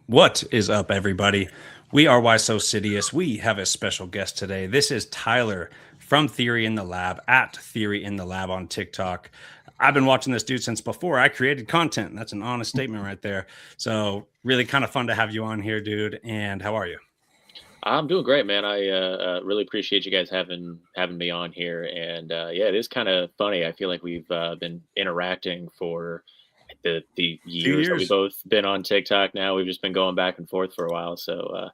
What is up, everybody? We are Why So Sidious. We have a special guest today. This is Tyler from Theory in the Lab at Theory in the Lab on TikTok. I've been watching this dude since before I created content. That's an honest statement right there. So, really kind of fun to have you on here, dude. And how are you? I'm doing great, man. I really appreciate you guys having me on here, and yeah, it is kind of funny. I feel like we've been interacting for the A few years that we years. both been on TikTok. Now we've just been going back and forth for a while, so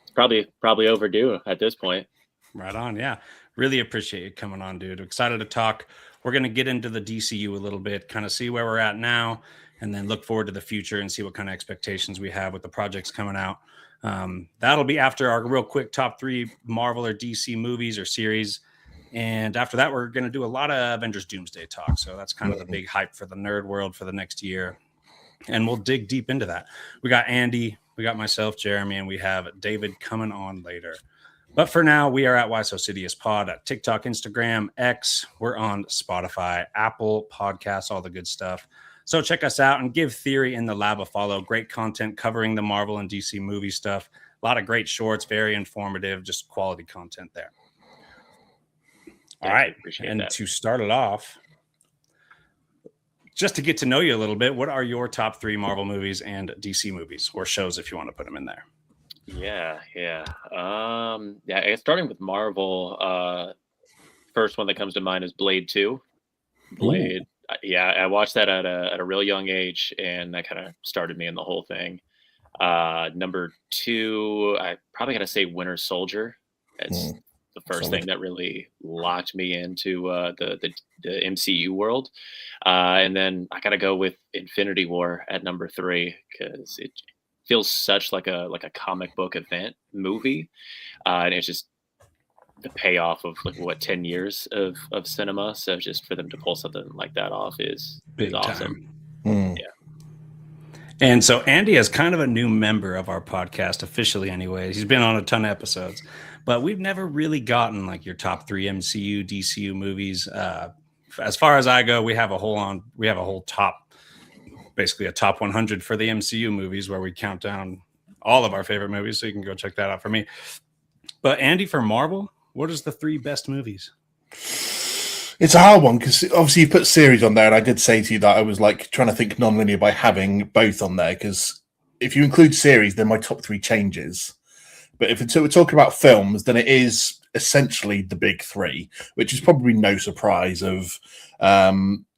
it's probably overdue at this point. Right on. Yeah. Really appreciate you coming on, dude. Excited to talk. We're going to get into the DCU a little bit, kind of see where we're at now, and then look forward to the future and see what kind of expectations we have with the projects coming out. That'll be after our real quick top three Marvel or DC movies or series. And after that, we're going to do a lot of Avengers Doomsday talk. So that's kind of the big hype for the nerd world for the next year. And we'll dig deep into that. We got Andy, we got myself, Jeremy, and we have David coming on later. But for now, we are at Why So Sidious Pod at TikTok, Instagram, X. We're on Spotify, Apple Podcasts, all the good stuff. So check us out and give Theory in the Lab a follow. Great content covering the Marvel and DC movie stuff. A lot of great shorts, very informative, just quality content there. All Yeah, I right. appreciate And that. to start it off, just to get to know you a little bit, what are your top three Marvel movies and DC movies or shows if you want to put them in there? Yeah. I guess starting with Marvel, first one that comes to mind is Blade 2. Ooh. Blade. Yeah, I watched that at a real young age, and that kind of started me in the whole thing. Number two, I probably got to say Winter Soldier. It's the first thing Solid. that really locked me into the MCU world. And then I got to go with Infinity War at number three because it feels such like a comic book event movie, and it's just the payoff of like what 10 years of cinema. So just for them to pull something like that off is Big awesome. time. Mm. Yeah. And so Andy is kind of a new member of our podcast, officially, anyways. He's been on a ton of episodes, but we've never really gotten like your top three MCU, DCU movies. As far as I go, we have a whole top, basically a top 100 for the MCU movies where we count down all of our favorite movies. So you can go check that out for me. But Andy, for Marvel, what is the three best movies? It's a hard one because obviously you put series on there, and I did say to you that I was like trying to think non-linear by having both on there because if you include series, then my top three changes. But if we're talking about films, then it is essentially the big three, which is probably no surprise.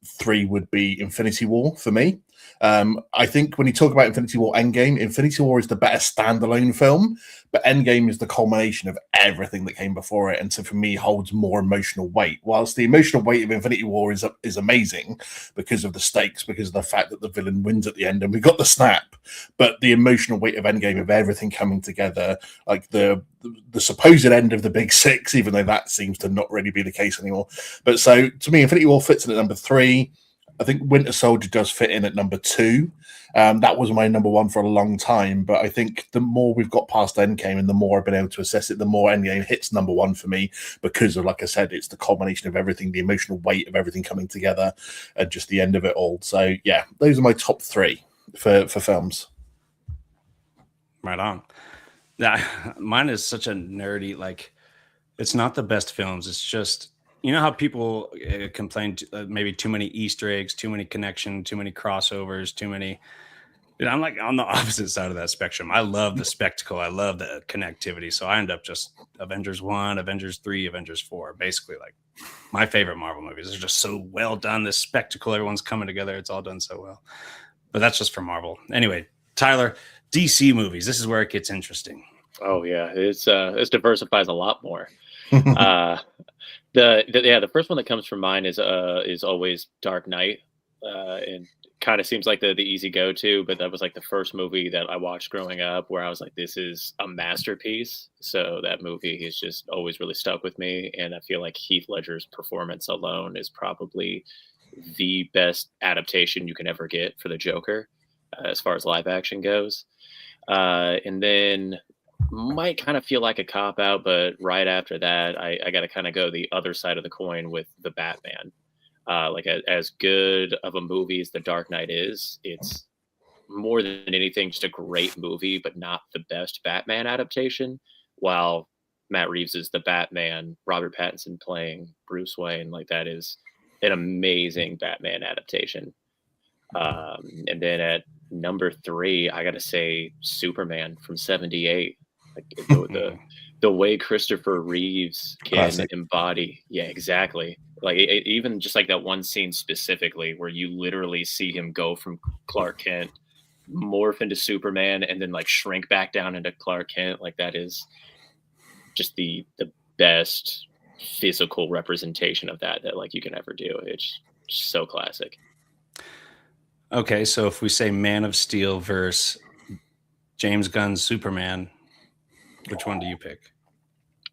Three would be Infinity War for me. I think when you talk about Infinity War Endgame, Infinity War is the better standalone film, but Endgame is the culmination of everything that came before it, and so for me holds more emotional weight. Whilst the emotional weight of Infinity War is amazing because of the stakes, because of the fact that the villain wins at the end and we got the snap, but the emotional weight of Endgame of everything coming together, like the supposed end of the Big Six, even though that seems to not really be the case anymore. But so to me, Infinity War fits in at number three. I think Winter Soldier does fit in at number two. That was my number one for a long time, but I think the more we've got past Endgame and the more I've been able to assess it, the more Endgame hits number one for me because of, like I said, it's the culmination of everything, the emotional weight of everything coming together, and just the end of it all. So yeah, those are my top three for films. Right on. Yeah, mine is such a nerdy, like, it's not the best films. It's just, you know how people complain maybe too many Easter eggs, too many connection, too many crossovers, too many. Dude, I'm like on the opposite side of that spectrum. I love the spectacle. I love the connectivity. So I end up just Avengers 1, Avengers 3, Avengers 4. Basically, like my favorite Marvel movies. They're just so well done. This spectacle, everyone's coming together. It's all done so well. But that's just for Marvel. Anyway, Tyler, DC movies. This is where it gets interesting. Oh yeah, it's diversifies a lot more. Uh, the first one that comes from mind is always Dark Knight, and kind of seems like the easy go to, but that was like the first movie that I watched growing up where I was like, this is a masterpiece. So that movie has just always really stuck with me, and I feel like Heath Ledger's performance alone is probably the best adaptation you can ever get for the Joker, as far as live action goes. And then might kind of feel like a cop out, but right after that, I got to kind of go the other side of the coin with the Batman. Like as good of a movie as The Dark Knight is, it's more than anything, just a great movie, but not the best Batman adaptation. While Matt Reeves is the Batman, Robert Pattinson playing Bruce Wayne, like that is an amazing Batman adaptation. And then at number 3, I gotta say Superman from '78. Like the way Christopher Reeves can Classic. embody, yeah, exactly. Like even just like that one scene specifically where you literally see him go from Clark Kent, morph into Superman, and then like shrink back down into Clark Kent. Like that is just the best physical representation of that like you can ever do. It's just so classic. Okay, so if we say Man of Steel versus James Gunn's Superman, which one do you pick?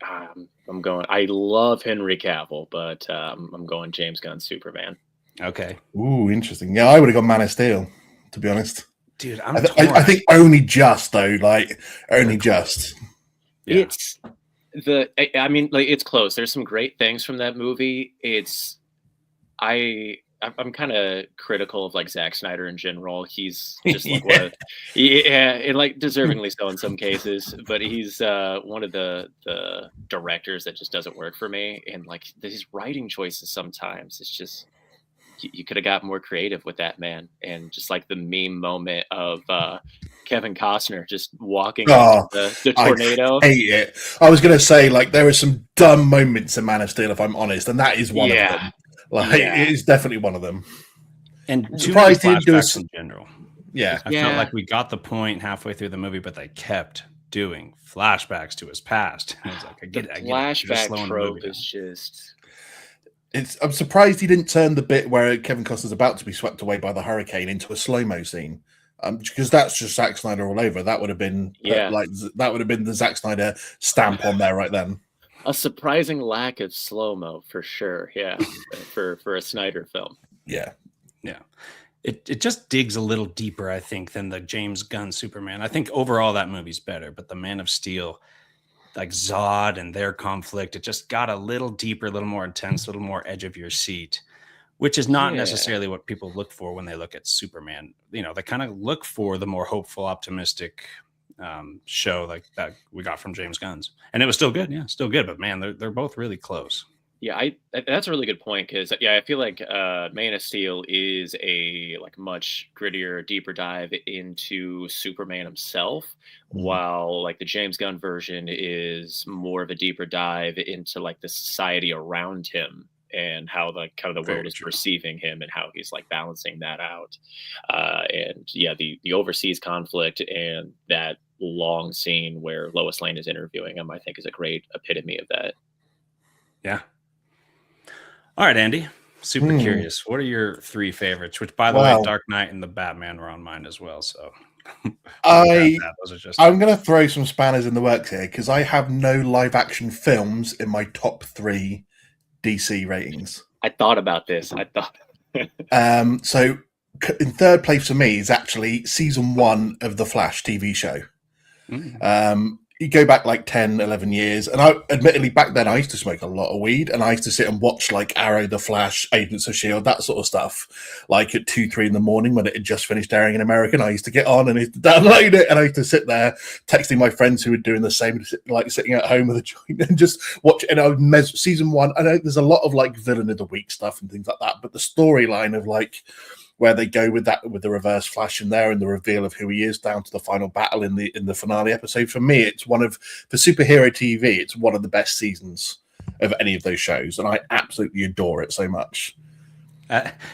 I love Henry Cavill, but I'm going James Gunn's Superman. Okay. Ooh, interesting. Yeah, I would have gone Man of Steel, to be honest. Dude, I think only just though, like only just. Yeah. I mean, like it's close. There's some great things from that movie. I'm kind of critical of like Zack Snyder in general. He's just like and like deservingly so in some cases, but he's one of the directors that just doesn't work for me. And like his writing choices sometimes, it's just you could have got more creative with that, man. And just like the meme moment of Kevin Costner just walking into the tornado. I hate it. I was gonna say like there are some dumb moments in Man of Steel, if I'm honest, and that is one of them. Like it is definitely one of them. And I'm surprised he didn't do in general. Yeah. I felt like we got the point halfway through the movie, but they kept doing flashbacks to his past. I was like, I get it. Flashback trope is just. I'm surprised he didn't turn the bit where Kevin Costner's about to be swept away by the hurricane into a slow-mo scene. Because that's just Zack Snyder all over. That would have been that would have been the Zack Snyder stamp on there right then. A surprising lack of slow-mo for sure. Yeah. for a Snyder film. Yeah. Yeah. It just digs a little deeper, I think, than the James Gunn Superman. I think overall that movie's better, but the Man of Steel, like Zod and their conflict, it just got a little deeper, a little more intense, a little more edge of your seat, which is not necessarily what people look for when they look at Superman. You know, they kind of look for the more hopeful, optimistic show like that we got from James Gunn's, and it was still good. Yeah, still good, but man, they're both really close. Yeah, that's a really good point because I feel like Man of Steel is a like much grittier, deeper dive into Superman himself, while like the James Gunn version is more of a deeper dive into like the society around him and how the kind of the world is perceiving him and how he's like balancing that out. And yeah, the overseas conflict and that long scene where Lois Lane is interviewing him, I think is a great epitome of that. Yeah. All right, Andy, super curious. What are your 3 favorites? Which, by the way, Dark Knight and the Batman were on mine as well. So I'm going to throw some spanners in the works here because I have no live action films in my top 3 DC ratings. I thought about this. So in third place for me is actually season 1 of the Flash TV show. You go back like 10, 11 years, and admittedly back then I used to smoke a lot of weed, and I used to sit and watch like Arrow, The Flash, Agents of S.H.I.E.L.D., that sort of stuff, like at 2, 3 in the morning when it had just finished airing in America. And I used to get on and I used to download it, and I used to sit there texting my friends who were doing the same, like sitting at home with a joint and just watch it. And I would season 1, I know there's a lot of like villain of the week stuff and things like that, but the storyline of like where they go with that, with the reverse Flash in there and the reveal of who he is down to the final battle in the finale episode. For me, it's one of the superhero TV. It's one of the best seasons of any of those shows, and I absolutely adore it so much.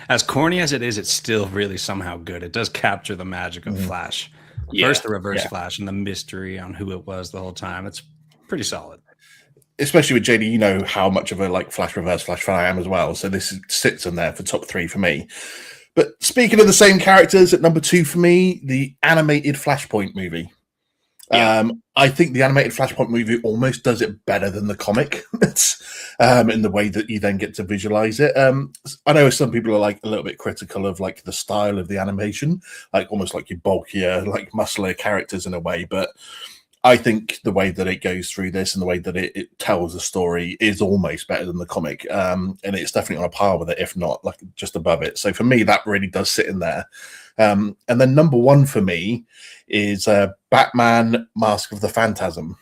As corny as it is, it's still really somehow good. It does capture the magic of Flash. First, the reverse Flash and the mystery on who it was the whole time. It's pretty solid. Especially with JD, you know how much of a like reverse Flash fan I am as well. So this sits in there for top 3 for me. But speaking of the same characters, at number 2 for me, the animated Flashpoint movie. I think the animated Flashpoint movie almost does it better than the comic. In the way that you then get to visualize it. I know some people are like a little bit critical of like the style of the animation, like almost like your bulkier, like muscler characters in a way, but I think the way that it goes through this and the way that it tells the story is almost better than the comic. And it's definitely on a par with it, if not like just above it. So for me, that really does sit in there. And then number one for me is Batman Mask of the Phantasm.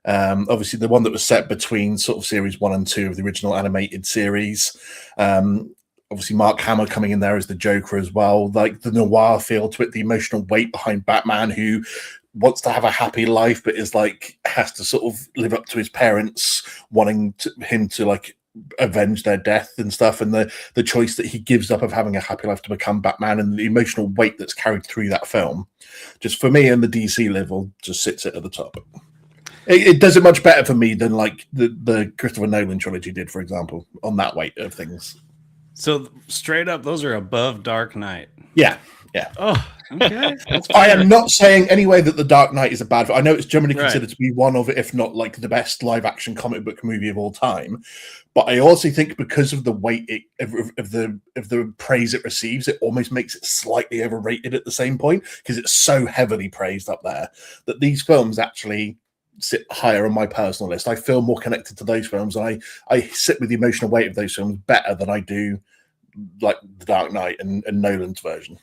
Obviously, the one that was set between sort of series 1 and 2 of the original animated series. Obviously, Mark Hamill coming in there as the Joker as well. Like the noir feel to it, the emotional weight behind Batman, who wants to have a happy life, but is like has to sort of live up to his parents wanting him to like avenge their death and stuff, and the choice that he gives up of having a happy life to become Batman, and the emotional weight that's carried through that film, just for me and the DC level, just sits it at the top. It does it much better for me than like the Christopher Nolan trilogy did, for example, on that weight of things. So straight up, those are above Dark Knight. Yeah. Oh, okay. I am not saying anyway that The Dark Knight is a bad. I know it's generally considered to be one of, if not like the best live action comic book movie of all time. But I also think because of the weight of the praise it receives, it almost makes it slightly overrated at the same point, because it's so heavily praised up there that these films actually sit higher on my personal list. I feel more connected to those films, and I sit with the emotional weight of those films better than I do like The Dark Knight and Nolan's version.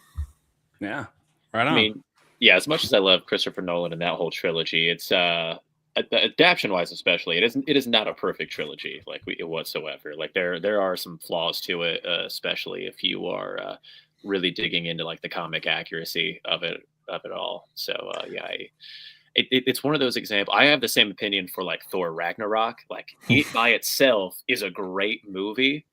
Yeah, right on. I mean, yeah, as much as I love Christopher Nolan and that whole trilogy, it's adaptation wise, especially, it is not a perfect trilogy like whatsoever. Like there are some flaws to it, especially if you are really digging into like the comic accuracy of it all. So yeah, it's one of those examples. I have the same opinion for like Thor Ragnarok. Like it by itself is a great movie,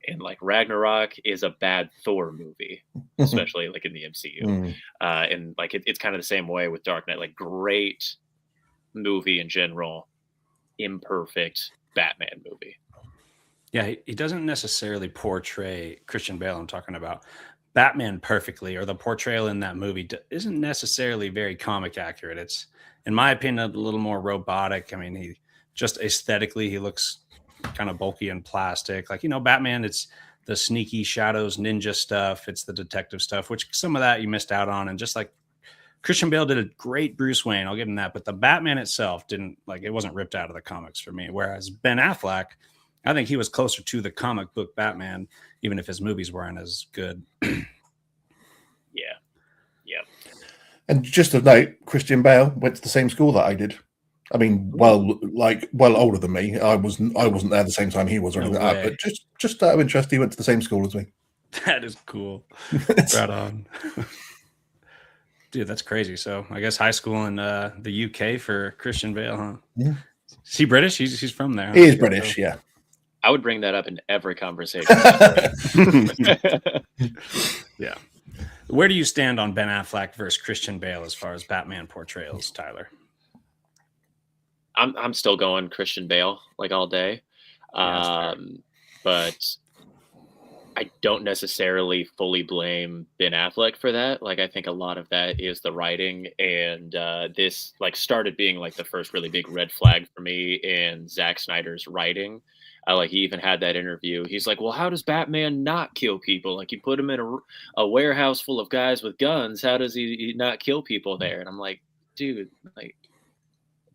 and like Ragnarok is a bad Thor movie, especially like in the MCU. And like it's kind of the same way with Dark Knight. Like great movie in general, imperfect Batman movie. Yeah, he doesn't necessarily portray Christian Bale. I'm talking about Batman perfectly, or the portrayal in that movie isn't necessarily very comic accurate. It's, in my opinion, a little more robotic. I mean, he just aesthetically, he looks kind of bulky and plastic. Like, Batman, it's the sneaky shadows, ninja stuff. It's the detective stuff, which some of that you missed out on. And just like Christian Bale did a great Bruce Wayne, I'll give him that. But the Batman itself it wasn't ripped out of the comics for me. Whereas Ben Affleck, I think he was closer to the comic book Batman, even if his movies weren't as good. Yeah. And just a note, Christian Bale went to the same school that I did. I mean, well older than me. I wasn't there at the same time he was, or anything like that. But just out of interest, he went to the same school as me. That is cool. Right on. Dude, that's crazy. So I guess high school in the UK for Christian Bale, huh? Yeah. Is he British? He's from there. He is British, yeah. I would bring that up in every conversation. Yeah. Where do you stand on Ben Affleck versus Christian Bale as far as Batman portrayals, Tyler? I'm still going Christian Bale like all day. But I don't necessarily fully blame Ben Affleck for that. Like, I think a lot of that is the writing, and this like started being like the first really big red flag for me in Zack Snyder's writing. Like, he even had that interview. He's like, well, how does Batman not kill people? Like, you put him in a warehouse full of guys with guns. How does he not kill people there? And I'm like, dude, like,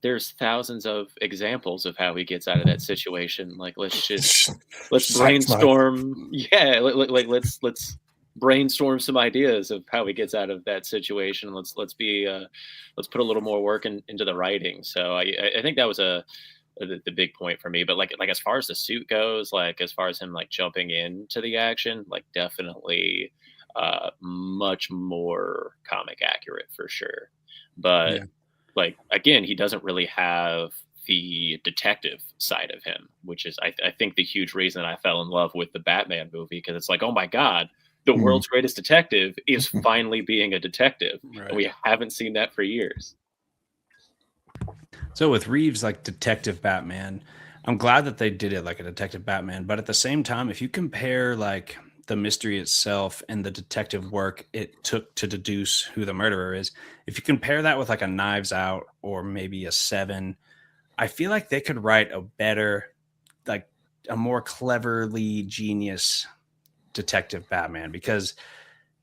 there's thousands of examples of how he gets out of that situation. Like, let's brainstorm. Yeah. Let's brainstorm some ideas of how he gets out of that situation. Let's put a little more work into the writing. So I think that was the big point for me. But like as far as the suit goes, like as far as him like jumping into the action, like definitely much more comic accurate for sure. But yeah. Like, again, he doesn't really have the detective side of him, which is, I think, the huge reason I fell in love with the Batman movie, because it's like, oh my God, the world's greatest detective is finally being a detective. Right. And we haven't seen that for years. So with Reeves, like Detective Batman, I'm glad that they did it like a Detective Batman. But at the same time, if you compare like the mystery itself and the detective work it took to deduce who the murderer is, if you compare that with like a Knives Out or maybe a Seven, I feel like they could write a better, like a more cleverly genius detective Batman, because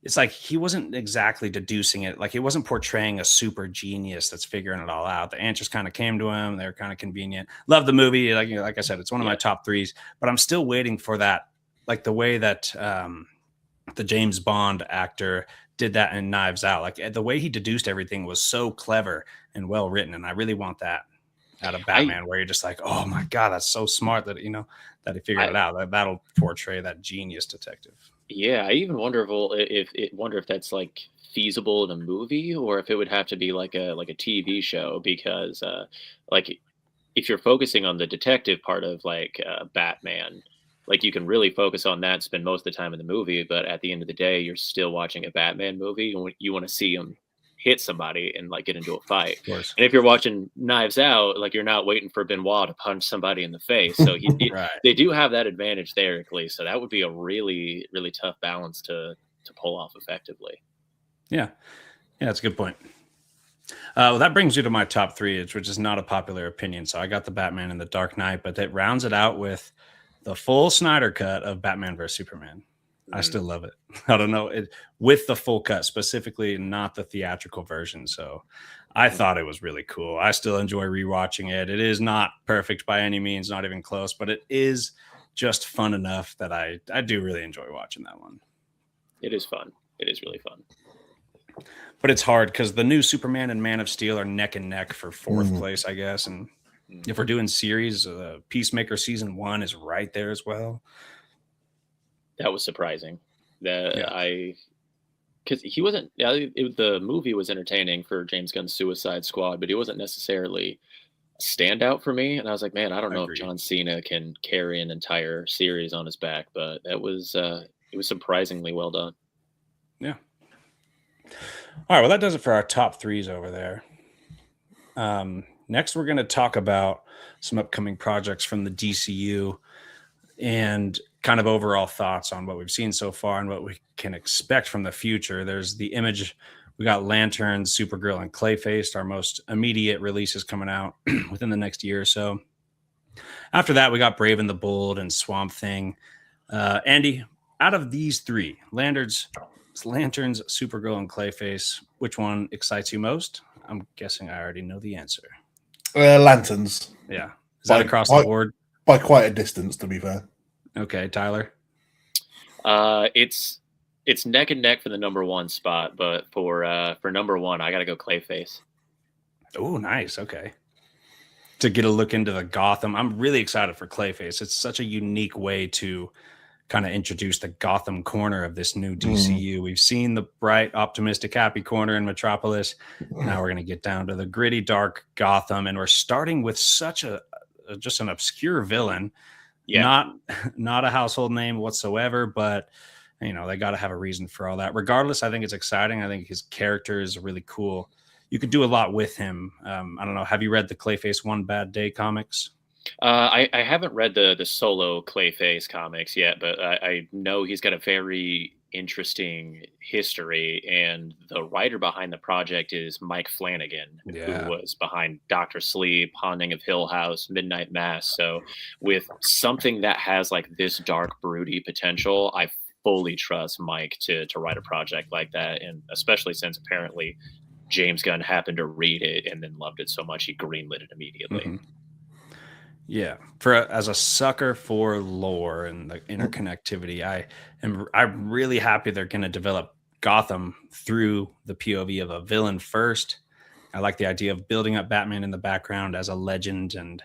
it's like he wasn't exactly deducing it. Like, he wasn't portraying a super genius that's figuring it all out. The answers kind of came to him. They're kind of convenient. Love the movie. Like I said, it's one of my top threes, but I'm still waiting for that. Like the way that the James Bond actor did that in Knives Out. Like the way he deduced everything was so clever and well written, and I really want that out of Batman, where you're just like, oh my god, that's so smart that that he figured it out. That'll portray that genius detective. Yeah, I even wonder if that's like feasible in a movie, or if it would have to be like a TV show, because like if you're focusing on the detective part of like Batman, like you can really focus on that, spend most of the time in the movie, but at the end of the day, you're still watching a Batman movie, and you want to see him hit somebody and like get into a fight. Of course. And if you're watching Knives Out, like you're not waiting for Benoit to punch somebody in the face. So Right. they do have that advantage there, at least. So that would be a really, really tough balance to pull off effectively. Yeah, that's a good point. Well, that brings you to my top three, which is not a popular opinion. So I got the Batman and the Dark Knight, but that rounds it out with the full Snyder cut of Batman vs Superman. I still love it. I don't know with the full cut, specifically not the theatrical version. So I thought it was really cool. I still enjoy rewatching it. It is not perfect by any means, not even close, but it is just fun enough that I do really enjoy watching that one. It is fun. It is really fun. But it's hard because the new Superman and Man of Steel are neck and neck for fourth place, I guess. And if we're doing series, Peacemaker season 1 is right there as well. That was surprising. Because he wasn't. The movie was entertaining for James Gunn's Suicide Squad, but he wasn't necessarily a standout for me. And I was like, man, I don't know if John Cena can carry an entire series on his back, but that was it was surprisingly well done. Yeah. All right, well, that does it for our top threes over there. Next, we're going to talk about some upcoming projects from the DCU and kind of overall thoughts on what we've seen so far and what we can expect from the future. There's the Image. We got Lantern, Supergirl, and Clayface, our most immediate releases coming out within the next year or so. After that, we got Brave and the Bold and Swamp Thing. Andy, out of these three, Lanterns, Supergirl, and Clayface, which one excites you most? I'm guessing I already know the answer. Lanterns. Yeah. Is that across the board? By quite a distance, to be fair. Okay, Tyler? It's neck and neck for the number one spot, but for number one, I got to go Clayface. Oh, nice. Okay. To get a look into the Gotham. I'm really excited for Clayface. It's such a unique way to kind of introduce the Gotham corner of this new DCU. We've seen the bright, optimistic, happy corner in Metropolis. Now we're going to get down to the gritty, dark Gotham, and we're starting with such just an obscure villain. Yeah. Not a household name whatsoever, but they got to have a reason for all that. Regardless, I think it's exciting. I think his character is really cool. You could do a lot with him. I don't know. Have you read the Clayface One Bad Day comics? I haven't read the solo Clayface comics yet, but I know he's got a very interesting history, and the writer behind the project is Mike Flanagan, who was behind Dr. Sleep, Haunting of Hill House, Midnight Mass. So with something that has like this dark, broody potential, I fully trust Mike to write a project like that, and especially since apparently James Gunn happened to read it and then loved it so much he greenlit it immediately. Mm-hmm. Yeah, as a sucker for lore and the interconnectivity, I'm really happy they're going to develop Gotham through the POV of a villain first. I like the idea of building up Batman in the background as a legend, and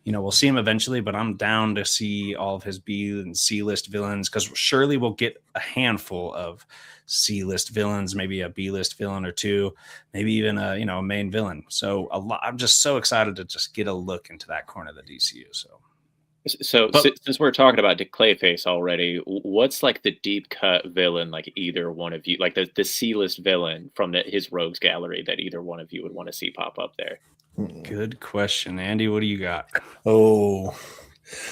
we'll see him eventually. But I'm down to see all of his B and C list villains, because surely we'll get a handful of C list villains, maybe a B list villain or two, maybe even a main villain. So I'm just so excited to just get a look into that corner of the DCU. Since we're talking about Clayface already, what's like the deep cut villain, like either one of you, like the C list villain from his rogues gallery that either one of you would want to see pop up there? Good question, Andy. What do you got? Oh,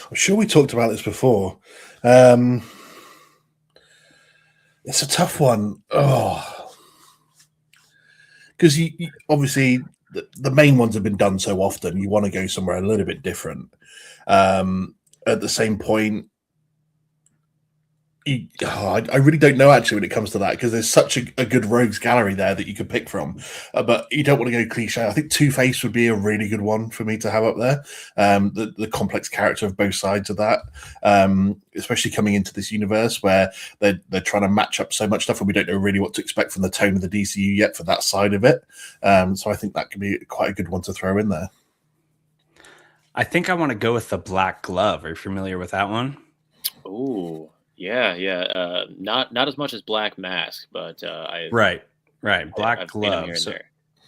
I'm sure we talked about this before. It's a tough one. Oh, because you obviously the main ones have been done so often. You want to go somewhere a little bit different. At the same point, I really don't know actually when it comes to that, because there's such a good rogues gallery there that you could pick from, but you don't want to go cliche. I think Two-Face would be a really good one for me to have up there. The complex character of both sides of that, especially coming into this universe where they're trying to match up so much stuff, and we don't know really what to expect from the tone of the DCU yet for that side of it. So I think that could be quite a good one to throw in there. I think I want to go with the Black Glove. Are you familiar with that one? Ooh. Yeah. Not as much as Black Mask, but Right. Black I've seen him Glove. here and So there.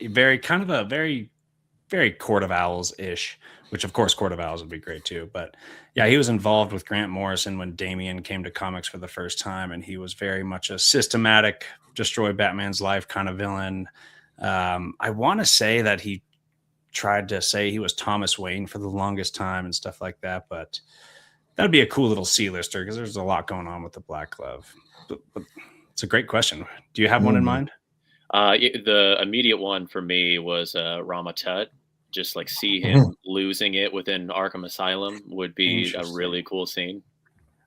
very kind of a very Court of Owls ish, which of course Court of Owls would be great too. But yeah, he was involved with Grant Morrison when Damian came to comics for the first time, and he was very much a systematic, destroy Batman's life kind of villain. I want to say that he tried to say he was Thomas Wayne for the longest time and stuff like that, but that'd be a cool little C-lister because there's a lot going on with the Black Glove. But it's a great question. Do you have one in mind? The immediate one for me was Rama Tut. Just like see him losing it within Arkham Asylum would be a really cool scene.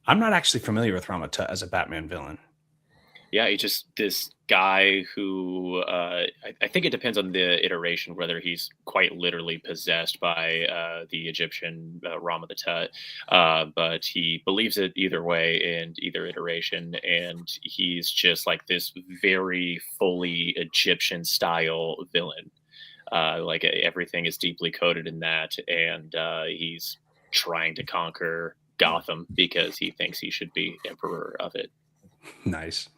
I'm not actually familiar with Rama Tut as a Batman villain. Yeah, he's just this guy who I think it depends on the iteration whether he's quite literally possessed by the Egyptian Rama the Tut, but he believes it either way in either iteration, and he's just like this very fully Egyptian style villain. Like everything is deeply coded in that, and he's trying to conquer Gotham because he thinks he should be emperor of it. Nice.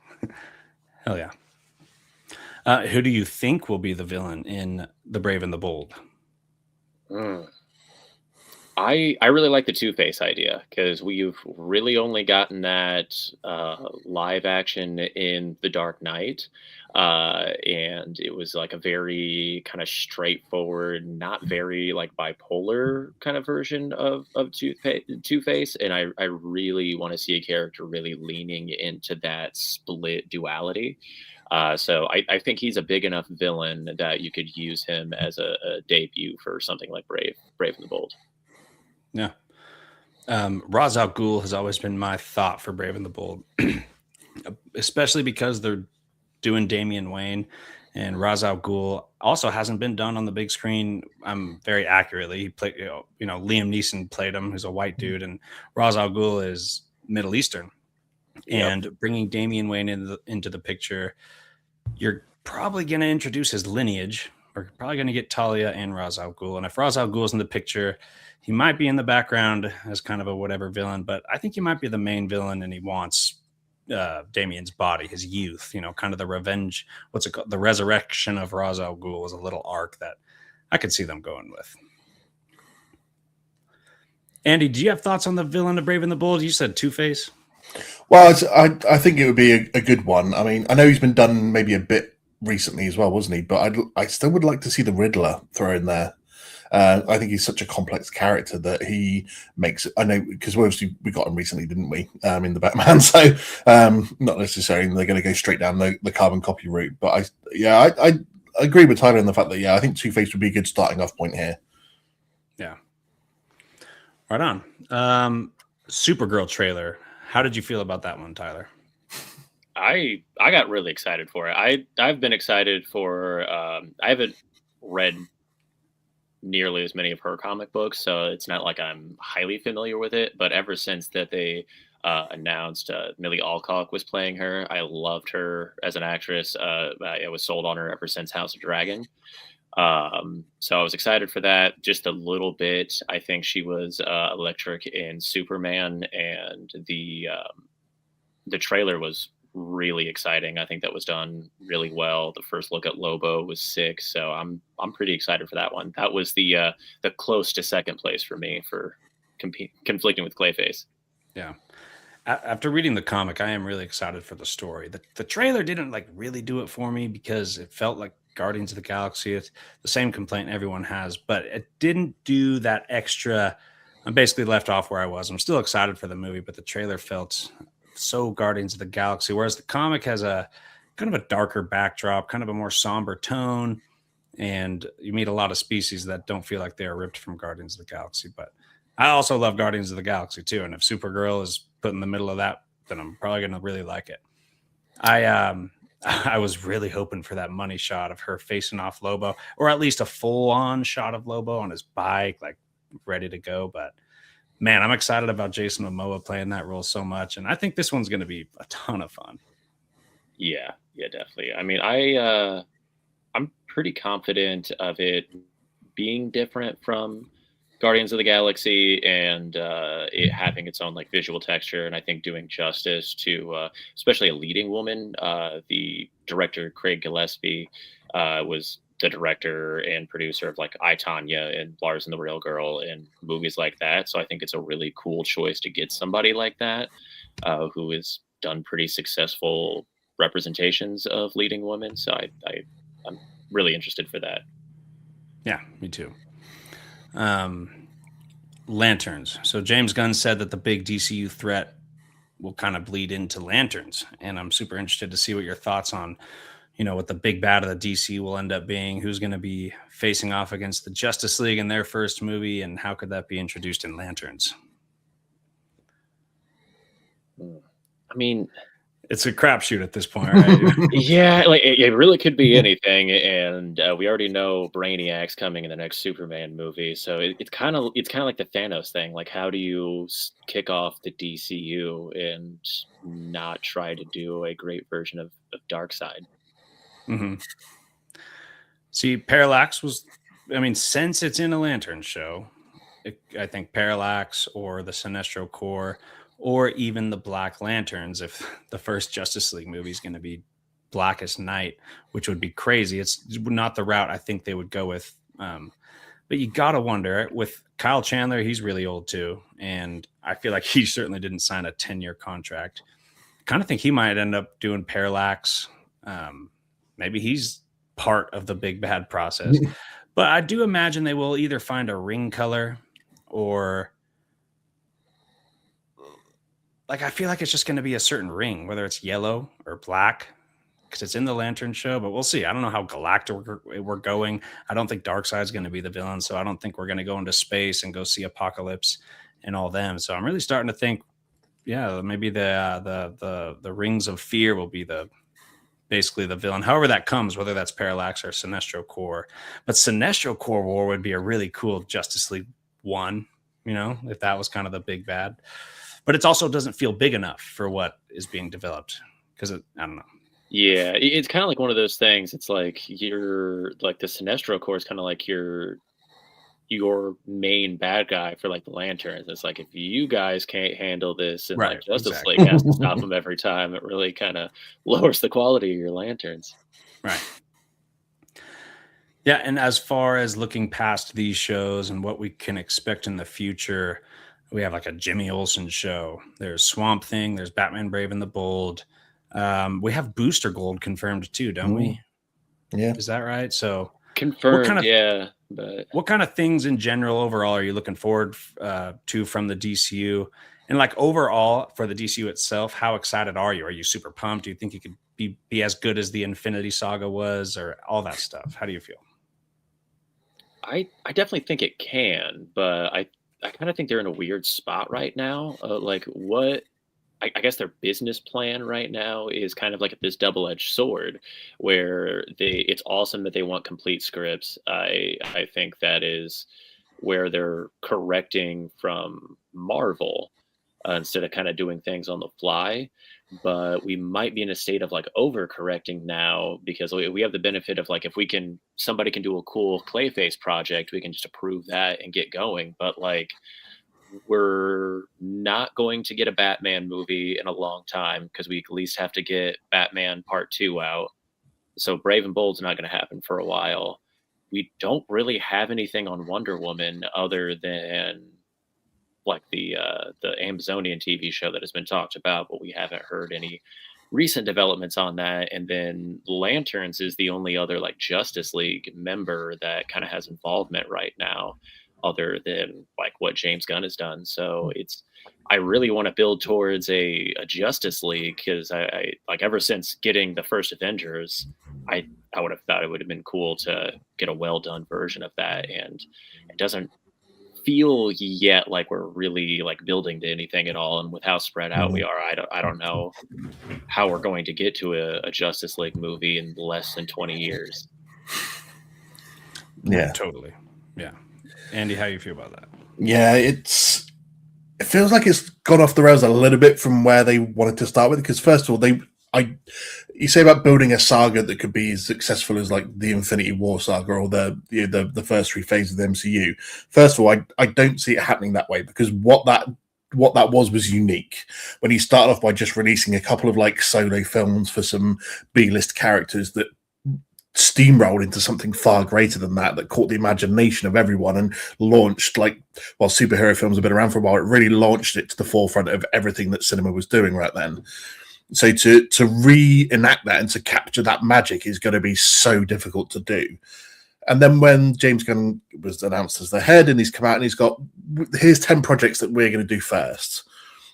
Hell yeah. Who do you think will be the villain in The Brave and the Bold? I really like the Two-Face idea because we've really only gotten that live action in The Dark Knight, and it was like a very kind of straightforward, not very like bipolar kind of version of Two-Face, and I really want to see a character really leaning into that split duality. So I think he's a big enough villain that you could use him as a debut for something like Brave and the Bold. Yeah. Ra's al Ghul has always been my thought for Brave and the Bold, especially because they're doing Damian Wayne, and Ra's al Ghul also hasn't been done on the big screen very accurately. He played, Liam Neeson played him, who's a white dude, and Ra's al Ghul is Middle Eastern. And bringing Damian Wayne into the picture, you're probably going to introduce his lineage. We're probably going to get Talia and Ra's al Ghul. And if Ra's al Ghul is in the picture, he might be in the background as kind of a whatever villain, but I think he might be the main villain, and he wants Damian's body, his youth, kind of the revenge. What's it called? The resurrection of Ra's al Ghul is a little arc that I could see them going with. Andy, do you have thoughts on the villain of Brave and the Bold? You said Two-Face. Well, I think it would be a good one. I mean, I know he's been done maybe a bit recently as well, wasn't he? But I still would like to see the Riddler thrown in there. I think he's such a complex character that he makes. I know because obviously we got him recently, didn't we? In the Batman, so not necessarily they're going to go straight down the carbon copy route. But I agree with Tyler in the fact that I think Two-Face would be a good starting off point here. Yeah, right on. Supergirl trailer. How did you feel about that one, Tyler? I got really excited for it. I've been excited for. I haven't read nearly as many of her comic books, so it's not like I'm highly familiar with it. But ever since that they announced Millie Alcock was playing her, I loved her as an actress. I was sold on her ever since House of Dragon. So I was excited for that just a little bit. I think she was electric in Superman, and the trailer was really exciting. I think that was done really well. The first look at Lobo was sick, so I'm pretty excited for that one. That was the close to second place for me for conflicting with Clayface. Yeah. After reading the comic, I am really excited for the story. The trailer didn't really do it for me because it felt like Guardians of the Galaxy. It's the same complaint everyone has, but it didn't do that extra. I'm basically left off where I was. I'm still excited for the movie, but the trailer felt so Guardians of the Galaxy, whereas the comic has a kind of a darker backdrop, kind of a more somber tone, and you meet a lot of species that don't feel like they are ripped from Guardians of the Galaxy. But I also love Guardians of the Galaxy too, and if Supergirl is put in the middle of that then I'm probably gonna really like it. I was really hoping for that money shot of her facing off Lobo, or at least a full-on shot of Lobo on his bike, like ready to go. But man, I'm excited about Jason Momoa playing that role so much, and I think this one's going to be a ton of fun. Yeah, definitely. I mean, I'm pretty confident of it being different from Guardians of the Galaxy, and it having its own like visual texture, and I think doing justice to especially a leading woman. The director Craig Gillespie was the director and producer of like I, Tonya and Lars and the Real Girl and movies like that. So I think it's a really cool choice to get somebody like that who has done pretty successful representations of leading women. So I'm really interested for that. Yeah, me too. Lanterns. So James Gunn said that the big DCU threat will kind of bleed into lanterns, and I'm super interested to see what your thoughts on, what the big bad of the DCU will end up being, who's going to be facing off against the Justice League in their first movie, and how could that be introduced in Lanterns? I mean, it's a crapshoot at this point, right? Yeah, like it really could be anything, and we already know Brainiac's coming in the next Superman movie, so it's kind of like the Thanos thing. Like, how do you kick off the DCU and not try to do a great version of Darkseid? Mm-hmm. See, Parallax was, since it's in a Lantern show, I think Parallax or the Sinestro Corps, or even the Black Lanterns, if the first Justice League movie is going to be Blackest Night, which would be crazy. It's not the route I think they would go with. But you got to wonder, with Kyle Chandler, he's really old too. And I feel like he certainly didn't sign a 10-year contract. Kind of think he might end up doing Parallax. Maybe he's part of the big bad process. But I do imagine they will either find a ring color or... like, I feel like it's just going to be a certain ring, whether it's yellow or black, because it's in the Lantern show, but we'll see. I don't know how galactic we're going. I don't think Darkseid's going to be the villain, so I don't think we're going to go into space and go see Apocalypse and all them. So I'm really starting to think, yeah, maybe the Rings of Fear will be basically the villain, however that comes, whether that's Parallax or Sinestro Corps. But Sinestro Corps War would be a really cool Justice League 1, if that was kind of the big bad. But it also doesn't feel big enough for what is being developed because I don't know. Yeah, it's kind of like one of those things. It's like you're like the Sinestro Corps is kind of like your main bad guy for like the Lanterns. It's like if you guys can't handle this and Right, like Justice exactly. League has to stop them every time, it really kind of lowers the quality of your Lanterns. Right. Yeah, and as far as looking past these shows and what we can expect in the future, we have like a Jimmy Olsen show. There's Swamp Thing. There's Batman Brave and the Bold. We have Booster Gold confirmed too, don't we? Yeah. Is that right? So confirmed, yeah. But what kind of things in general overall are you looking forward to from the DCU? And like overall for the DCU itself, how excited are you? Are you super pumped? Do you think it could be as good as the Infinity Saga was, or all that stuff? How do you feel? I definitely think it can, but I kind of think they're in a weird spot right now. Like what I guess their business plan right now is kind of like this double-edged sword where it's awesome that they want complete scripts. I think that is where they're correcting from Marvel instead of kind of doing things on the fly. But we might be in a state of like overcorrecting now because we have the benefit of like if somebody can do a cool Clayface project, we can just approve that and get going. But like we're not going to get a Batman movie in a long time because we at least have to get Batman Part 2 out. So Brave and Bold's not going to happen for a while. We don't really have anything on Wonder Woman other than like the Amazonian TV show that has been talked about, but we haven't heard any recent developments on that. And then Lanterns is the only other like Justice League member that kind of has involvement right now, other than like what James Gunn has done. So I really want to build towards a Justice League because I like ever since getting the first Avengers, I would have thought it would have been cool to get a well done version of that, and it doesn't feel yet like we're really like building to anything at all. And with how spread out we are, I don't know how we're going to get to a Justice League movie in less than 20 years. Yeah, totally. Yeah. Andy, how you feel about that? Yeah, it feels like it's gone off the rails a little bit from where they wanted to start with. Because first of all, you say about building a saga that could be as successful as like the Infinity War saga or the first three phases of the MCU. First of all, I don't see it happening that way, because what that was unique. When he started off by just releasing a couple of like solo films for some B-list characters that steamrolled into something far greater than that caught the imagination of everyone and launched, like, while superhero films have been around for a while, it really launched it to the forefront of everything that cinema was doing right then. So to reenact that and to capture that magic is going to be so difficult to do. And then when James Gunn was announced as the head, and he's come out and he's got, here's 10 projects that we're going to do first,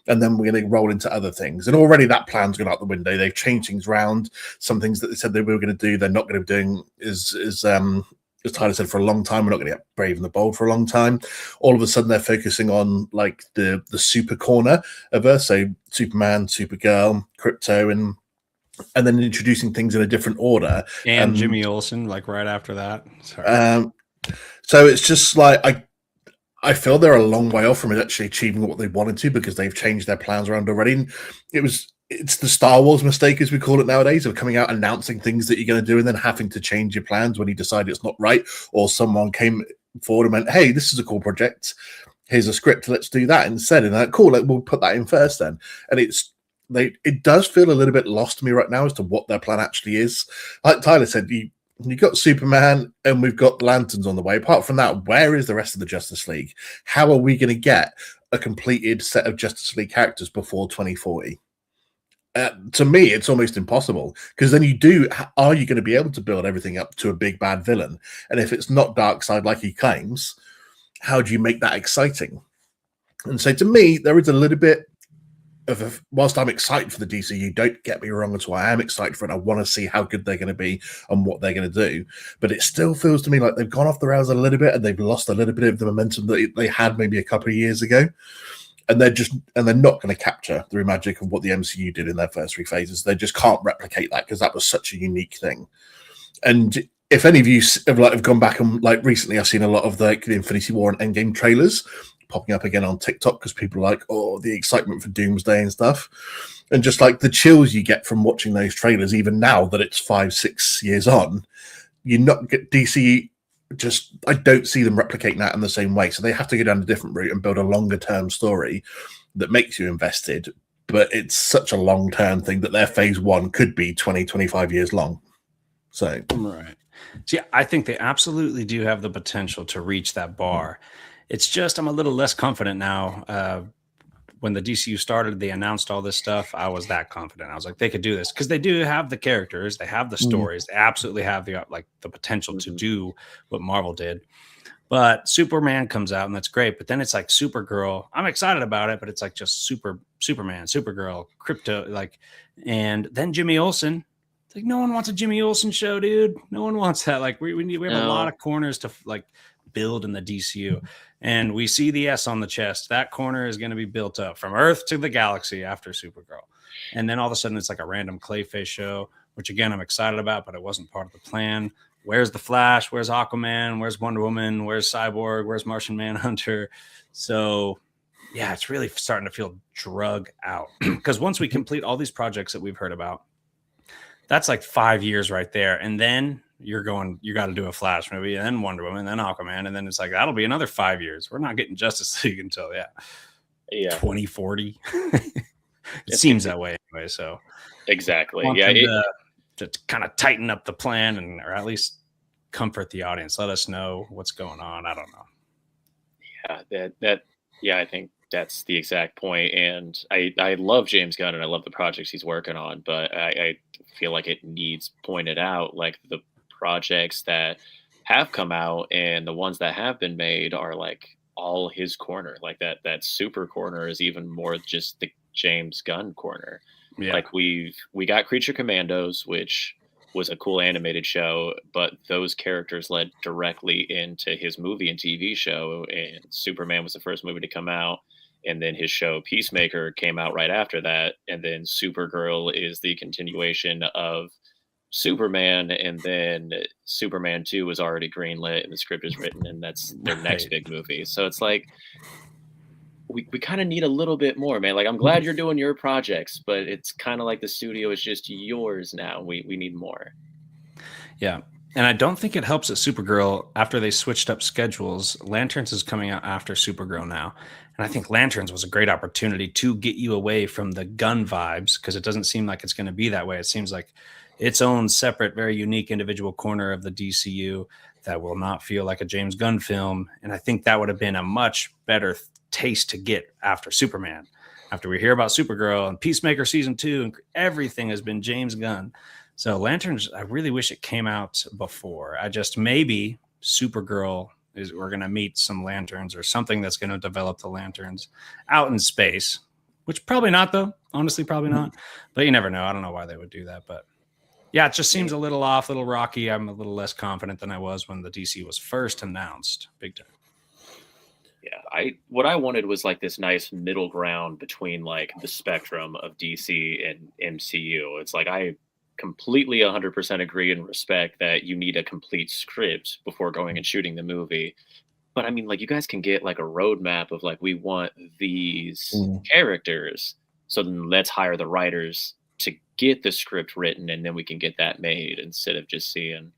and then we're going to roll into other things. And already that plan's gone out the window. They've changed things around. Some things that they said they were going to do, they're not going to be doing. As Tyler said, for a long time, we're not going to get Brave and the Bold for a long time. All of a sudden, they're focusing on like the super corner of us, so Superman, Supergirl, Crypto, and then introducing things in a different order. And Jimmy Olsen, like right after that. Sorry. So it's just like I feel they're a long way off from actually achieving what they wanted to, because they've changed their plans around already. And it's the Star Wars mistake, as we call it nowadays, of coming out announcing things that you're going to do and then having to change your plans when you decide it's not right, or someone came forward and went, "Hey, this is a cool project. Here's a script. Let's do that instead." And like, cool, we'll put that in first then. And it does feel a little bit lost to me right now as to what their plan actually is. Like Tyler said, you got Superman and we've got Lanterns on the way. Apart from that, where is the rest of the Justice League? How are we going to get a completed set of Justice League characters before 2040? To me, it's almost impossible, because then are you going to be able to build everything up to a big bad villain? And if it's not Darkseid like he claims, how do you make that exciting? And so to me, there is a little bit of whilst I'm excited for the DCU, don't get me wrong at all, I am excited for it. I want to see how good they're going to be and what they're going to do. But it still feels to me like they've gone off the rails a little bit, and they've lost a little bit of the momentum that they had maybe a couple of years ago. And they're not going to capture the magic of what the MCU did in their first three phases. They just can't replicate that, because that was such a unique thing. And if any of you have gone back and like recently, I've seen a lot of the Infinity War and Endgame trailers popping up again on TikTok, because people are like, oh, the excitement for Doomsday and stuff. And just like the chills you get from watching those trailers, even now that it's 5-6 years on, you're not get DC. Just, I don't see them replicating that in the same way. So they have to go down a different route and build a longer term story that makes you invested. But it's such a long term thing that their phase one could be 20-25 years long. So, right. So yeah, I think they absolutely do have the potential to reach that bar. It's just, I'm a little less confident now. When the DCU started, they announced all this stuff. I was that confident. I was like, they could do this, because they do have the characters, they have the stories, they absolutely have the potential to do what Marvel did. But Superman comes out, and that's great. But then it's like Supergirl. I'm excited about it, but it's like just Superman, Supergirl, Crypto, and then Jimmy Olsen. It's like, no one wants a Jimmy Olsen show, dude. No one wants that. Like we have a lot of corners to build in the DCU. And we see the S on the chest. That corner is going to be built up from Earth to the galaxy after Supergirl. And then all of a sudden it's like a random Clayface show, which again, I'm excited about, but it wasn't part of the plan. Where's the Flash? Where's Aquaman? Where's Wonder Woman? Where's Cyborg? Where's Martian Manhunter? So yeah, it's really starting to feel drug out, because once we complete all these projects that we've heard about, that's like 5 years right there. And then you got to do a Flash movie, and then Wonder Woman, and then Aquaman, and then it's like, that'll be another 5 years. We're not getting Justice League until 2040. It seems that way anyway. So exactly, to kind of tighten up the plan, or at least comfort the audience. Let us know what's going on. I don't know. Yeah, I think that's the exact point. And I love James Gunn, and I love the projects he's working on, but I feel like it needs pointed out, like the projects that have come out and the ones that have been made are like all his corner. Like that super corner is even more just the James Gunn corner. Yeah. Like we got Creature Commandos, which was a cool animated show, but those characters led directly into his movie and TV show. And Superman was the first movie to come out. And then his show Peacemaker came out right after that. And then Supergirl is the continuation of Superman. And then Superman 2 was already greenlit and the script is written, and that's their next big movie. So it's like, we kind of need a little bit more, man. Like, I'm glad you're doing your projects, but it's kind of like the studio is just yours now. We need more. Yeah. And I don't think it helps that Supergirl, after they switched up schedules, Lanterns is coming out after Supergirl now. And I think Lanterns was a great opportunity to get you away from the Gunn vibes, because it doesn't seem like it's going to be that way. It seems like its own separate, very unique individual corner of the DCU that will not feel like a James Gunn film. And I think that would have been a much better taste to get after Superman. After we hear about Supergirl and Peacemaker season 2, and everything has been James Gunn. So Lanterns, I really wish it came out before. Maybe Supergirl we're going to meet some Lanterns or something that's going to develop the Lanterns out in space, which probably not, though. Honestly, probably not. But you never know. I don't know why they would do that. But yeah, it just seems a little off, a little rocky. I'm a little less confident than I was when the DC was first announced. Big time. Yeah, what I wanted was like this nice middle ground between like the spectrum of DC and MCU. It's like I completely 100% agree and respect that you need a complete script before going and shooting the movie. But I mean, like, you guys can get like a roadmap of like, we want these characters. So then let's hire the writers to get the script written, and then we can get that made instead of just seeing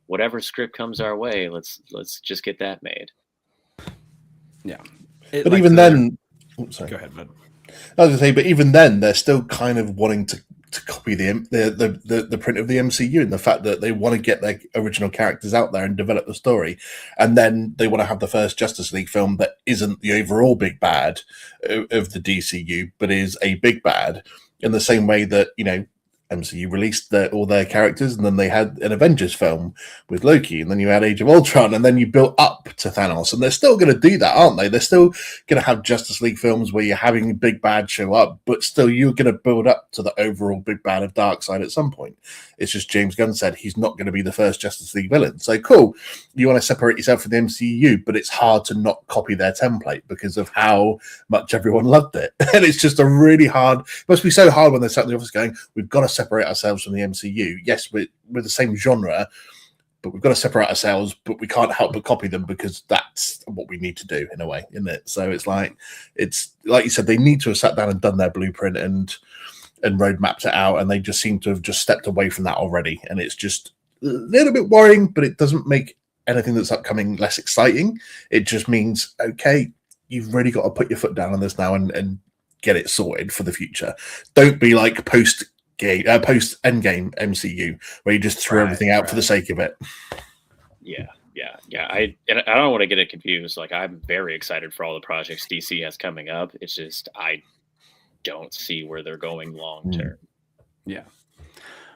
whatever script comes our way. Let's just get that made. Yeah. But even then, go ahead, bud. I was going to say, but even then, they're still kind of wanting to copy the print of the MCU, and the fact that they want to get their original characters out there and develop the story, and then they want to have the first Justice League film that isn't the overall big bad of the DCU, but is a big bad in the same way that, you know, MCU released all their characters, and then they had an Avengers film with Loki, and then you had Age of Ultron, and then you built up to Thanos. And they're still going to do that, aren't they? They're still going to have Justice League films where you're having big bad show up, but still you're going to build up to the overall big bad of Darkseid at some point. It's just James Gunn said he's not going to be the first Justice League villain. So cool, you want to separate yourself from the MCU, but it's hard to not copy their template because of how much everyone loved it. And it's just a really hard, it must be so hard when they're sat in the office going, we've got to separate ourselves from the MCU. Yes, we're the same genre, but we've got to separate ourselves, but we can't help but copy them because that's what we need to do in a way, isn't it? So it's like you said, they need to have sat down and done their blueprint and road mapped it out, and they just seem to have just stepped away from that already. And it's just a little bit worrying, but it doesn't make anything that's upcoming less exciting. It just means, okay, you've really got to put your foot down on this now and get it sorted for the future. Don't be like post Endgame MCU where you just throw everything out for the sake of it. Yeah. I don't want to get it confused. Like, I'm very excited for all the projects DC has coming up. It's just I don't see where they're going long term. Yeah.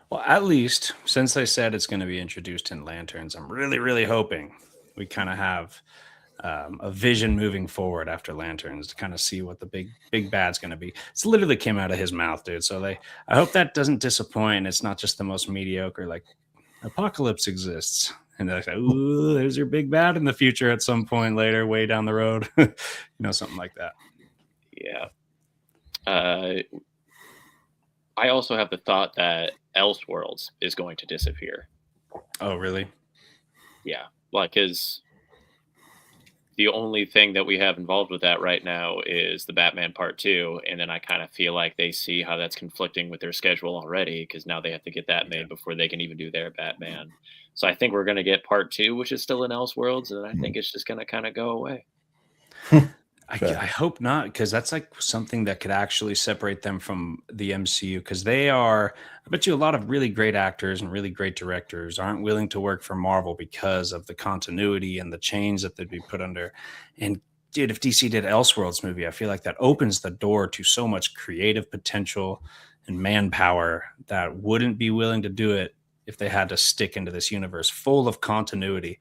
Well, at least since they said it's going to be introduced in Lanterns, I'm really, really hoping we kind of have a vision moving forward after Lanterns to kind of see what the big bad's going to be. It's literally came out of his mouth, dude. So I hope that doesn't disappoint. It's not just the most mediocre, like, Apocalypse exists. And they're like, ooh, there's your big bad in the future at some point later, way down the road. Something like that. Yeah. I also have the thought that Elseworlds is going to disappear. Oh, really? Yeah. Like, because the only thing that we have involved with that right now is the Batman Part 2. And then I kind of feel like they see how that's conflicting with their schedule already, because now they have to get that made before they can even do their Batman. So I think we're going to get Part 2, which is still in Elseworlds, and I think it's just going to kind of go away. I hope not, because that's like something that could actually separate them from the MCU, because I bet you a lot of really great actors and really great directors aren't willing to work for Marvel because of the continuity and the chains that they'd be put under. And dude, if DC did Elseworlds movie, I feel like that opens the door to so much creative potential and manpower that wouldn't be willing to do it if they had to stick into this universe full of continuity.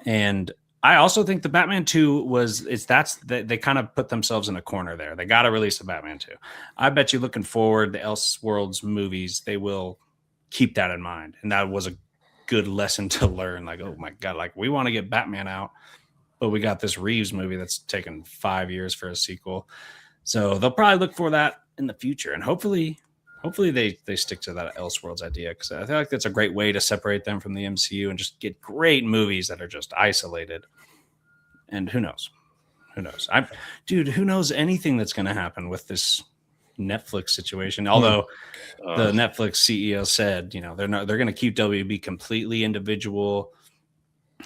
And I also think the Batman 2 they kind of put themselves in a corner there. They got to release the Batman 2. I bet you looking forward, the Elseworlds movies, they will keep that in mind. And that was a good lesson to learn. Like, oh my God, like we want to get Batman out, but we got this Reeves movie that's taken 5 years for a sequel. So they'll probably look for that in the future. And hopefully they stick to that Elseworlds idea, because I feel like that's a great way to separate them from the MCU and just get great movies that are just isolated. And who knows? Who knows? Who knows anything that's going to happen with this Netflix situation? Although the Netflix CEO said, they're going to keep WB completely individual,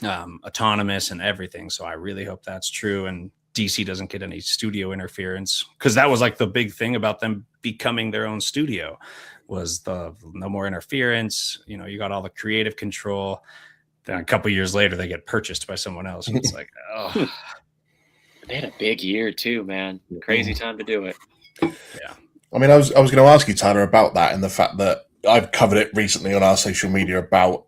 autonomous and everything. So I really hope that's true. And DC doesn't get any studio interference, because that was like the big thing about them becoming their own studio, was the no more interference. You got all the creative control. Then a couple years later, they get purchased by someone else. And it's like, oh. They had a big year too, man. Crazy time to do it. Yeah. I mean, I was going to ask you, Tyler, about that, and the fact that I've covered it recently on our social media about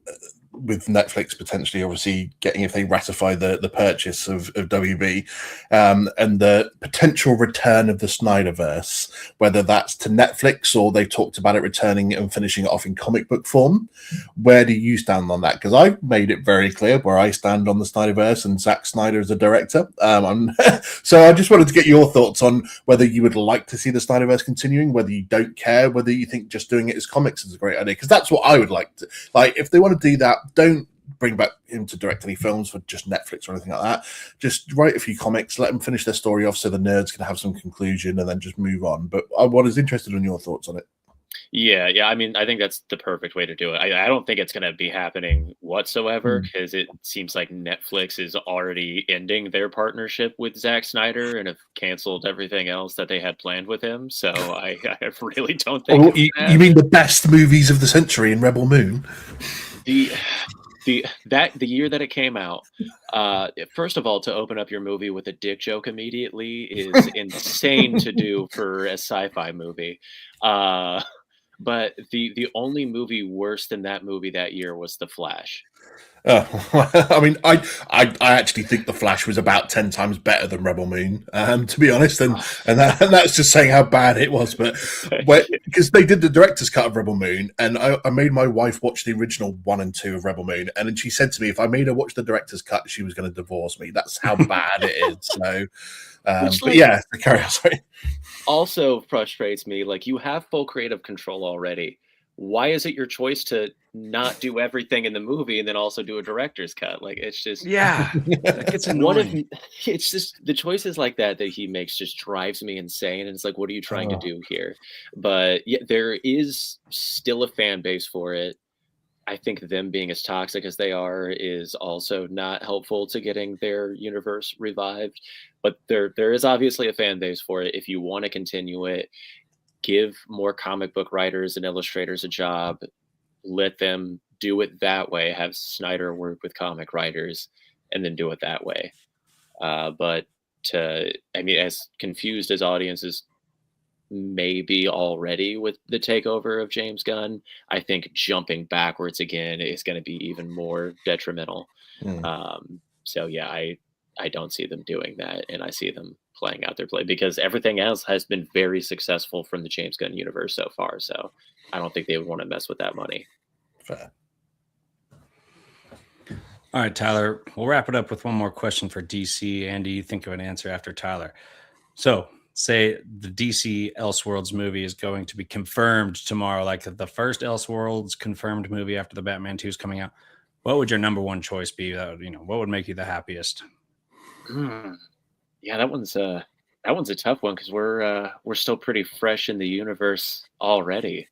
with Netflix potentially, obviously, getting, if they ratify the purchase of WB, and the potential return of the Snyderverse, whether that's to Netflix or they talked about it returning and finishing it off in comic book form. Where do you stand on that? Because I've made it very clear where I stand on the Snyderverse and Zack Snyder as a director. So I just wanted to get your thoughts on whether you would like to see the Snyderverse continuing, whether you don't care, whether you think just doing it as comics is a great idea. Because that's what I would like to. Like, if they want to do that, don't bring back him to direct any films for just Netflix or anything like that. Just write a few comics, let them finish their story off so the nerds can have some conclusion, and then just move on. But I was interested in your thoughts on it. Yeah. I mean, I think that's the perfect way to do it. I don't think it's going to be happening whatsoever, because it seems like Netflix is already ending their partnership with Zack Snyder and have canceled everything else that they had planned with him. So I really don't think. You mean the best movies of the century in Rebel Moon? The year that it came out, first of all, to open up your movie with a dick joke immediately is insane to do for a sci-fi movie. But the only movie worse than that movie that year was The Flash. I mean, I actually think The Flash was about 10 times better than Rebel Moon, to be honest, and that's just saying how bad it was. But because they did the director's cut of Rebel Moon, and I made my wife watch the original 1 and 2 of Rebel Moon, and then she said to me, if I made her watch the director's cut, she was going to divorce me. That's how bad it is. So, but yeah, carry on. Sorry. Also frustrates me. Like, you have full creative control already. Why is it your choice to not do everything in the movie and then also do a director's cut? Like, it's just, it's annoying. It's just the choices like that he makes just drives me insane. And it's like, what are you trying to do here? But yeah, there is still a fan base for it. I think them being as toxic as they are is also not helpful to getting their universe revived. But there is obviously a fan base for it. If you want to continue it, give more comic book writers and illustrators a job. Let them do it that way. Have Snyder work with comic writers and then do it that way. But as confused as audiences may be already with the takeover of James Gunn, I think jumping backwards again is going to be even more detrimental. So yeah, I don't see them doing that, and I see them playing out their play, because everything else has been very successful from the James Gunn universe so far. So I don't think they would want to mess with that money. Fair. All right, Tyler, we'll wrap it up with one more question for DC. Andy, you think of an answer after Tyler. So say the DC Elseworlds movie is going to be confirmed tomorrow, like the first Elseworlds confirmed movie after the Batman 2 is coming out. What would your number one choice be? What would make you the happiest? Yeah, that one's a tough one, because we're still pretty fresh in the universe already.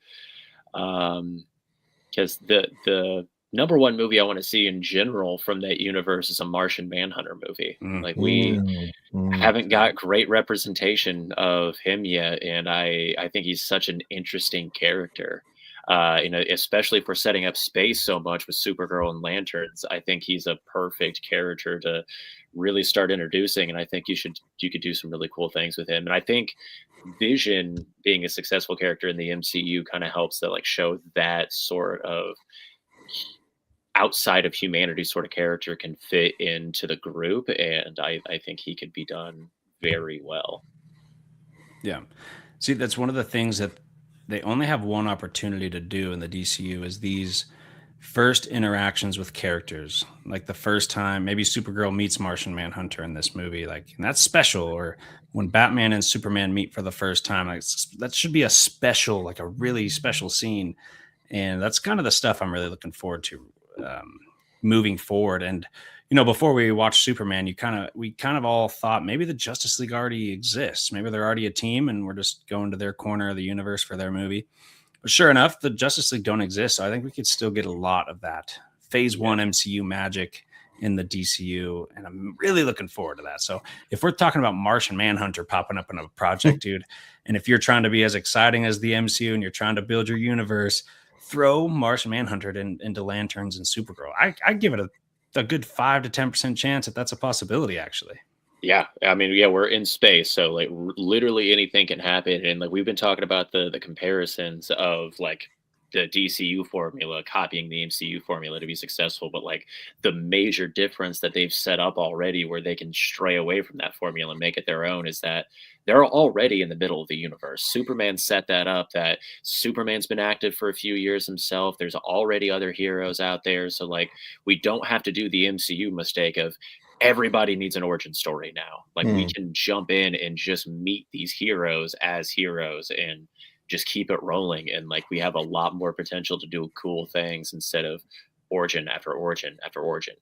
Because the number one movie I want to see in general from that universe is a Martian Manhunter movie. Like, we haven't got great representation of him yet, and I think he's such an interesting character. Especially for setting up space so much with Supergirl and Lanterns. I think he's a perfect character to really start introducing, and I think you could do some really cool things with him. And I think Vision being a successful character in the MCU kind of helps to show that sort of outside of humanity sort of character can fit into the group, and I think he could be done very well. Yeah. See, that's one of the things that they only have one opportunity to do in the DCU is these first interactions with characters, like the first time maybe Supergirl meets Martian Manhunter in this movie, like, and that's special. Or when Batman and Superman meet for the first time, like that should be a special, like a really special scene. And that's kind of the stuff I'm really looking forward to moving forward. And before we watched Superman, we kind of all thought maybe the Justice League already exists, maybe they're already a team and we're just going to their corner of the universe for their movie. But sure enough, the Justice League don't exist. So I think we could still get a lot of that phase one MCU magic in the DCU. And I'm really looking forward to that. So if we're talking about Martian Manhunter popping up in a project, dude, and if you're trying to be as exciting as the MCU and you're trying to build your universe, throw Martian Manhunter into Lanterns and Supergirl. I give it a good 5 to 10% chance that that's a possibility, actually. Yeah, I mean, yeah, we're in space, so like literally anything can happen. And like we've been talking about the comparisons of like the DCU formula copying the MCU formula to be successful, but like the major difference that they've set up already where they can stray away from that formula and make it their own is that they're already in the middle of the universe. Superman set that up, that Superman's been active for a few years himself. There's already other heroes out there. So like we don't have to do the MCU mistake of everybody needs an origin story now. Like we can jump in and just meet these heroes as heroes and just keep it rolling. And like we have a lot more potential to do cool things instead of origin after origin after origin.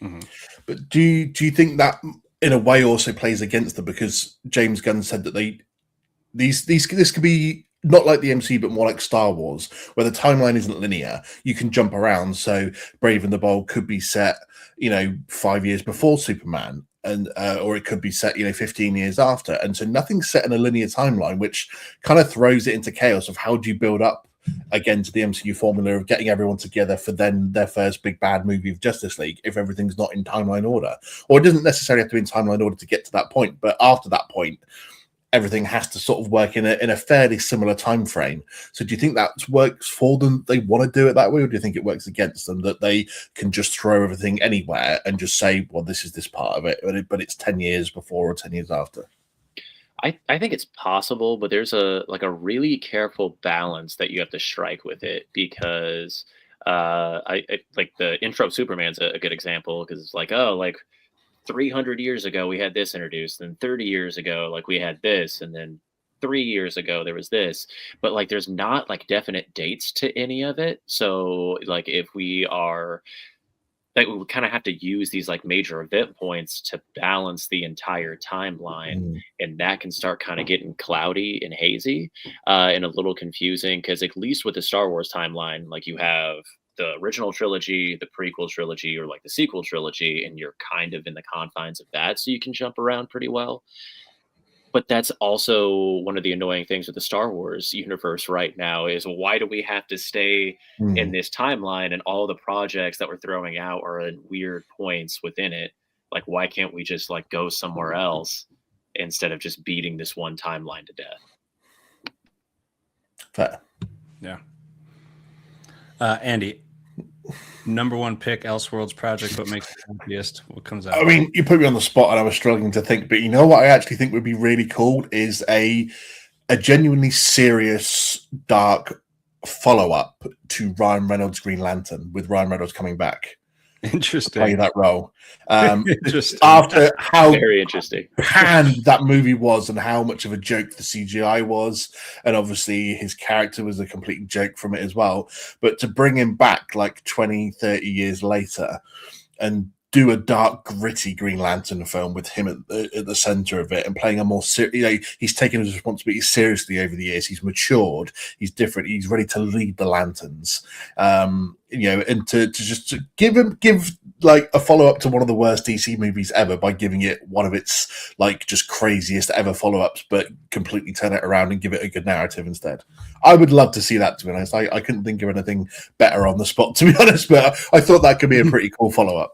Mm-hmm. But do you think that in a way also plays against them, because James Gunn said that this could be not like the MCU but more like Star Wars, where the timeline isn't linear. You can jump around. So Brave and the Bold could be set 5 years before Superman, and or it could be set 15 years after, and so nothing's set in a linear timeline, which kind of throws it into chaos of how do you build up again to the MCU formula of getting everyone together for then their first big bad movie of Justice League if everything's not in timeline order. Or it doesn't necessarily have to be in timeline order to get to that point, but after that point everything has to sort of work in a fairly similar time frame. So do you think that works for them? They want to do it that way, or do you think it works against them that they can just throw everything anywhere and just say, well, this is this part of it, but it's 10 years before or 10 years after? I think it's possible, but there's a really careful balance that you have to strike with it, because I like the intro of Superman's a good example, because it's like, oh, like 300 years ago we had this introduced, and 30 years ago like we had this, and then 3 years ago there was this, but like there's not like definite dates to any of it. So like if we are like, we kind of have to use these like major event points to balance the entire timeline, and that can start kind of getting cloudy and hazy and a little confusing, because at least with the Star Wars timeline, like you have the original trilogy, the prequel trilogy, or like the sequel trilogy, and you're kind of in the confines of that, so you can jump around pretty well. But that's also one of the annoying things with the Star Wars universe right now is, why do we have to stay in this timeline, and all the projects that we're throwing out are at weird points within it? Like, why can't we just like go somewhere else instead of just beating this one timeline to death? Fair. Yeah. Andy, number one pick, Elseworlds project, what makes you happiest? What comes out? I mean, you put me on the spot and I was struggling to think, but you know what I actually think would be really cool is a genuinely serious, dark follow-up to Ryan Reynolds' Green Lantern, with Ryan Reynolds coming back. Interesting. Play that role. Interesting. After how very interesting panned that movie was and how much of a joke the CGI was, and obviously his character was a complete joke from it as well, but to bring him back like 20, 30 years later and do a dark, gritty Green Lantern film with him at the center of it, and playing a more he's taken his responsibility seriously over the years. He's matured, he's different, he's ready to lead the Lanterns. And to give like a follow-up to one of the worst DC movies ever by giving it one of its like just craziest ever follow-ups, but completely turn it around and give it a good narrative instead. I would love to see that, to be honest. I couldn't think of anything better on the spot, to be honest, but I thought that could be a pretty cool follow-up.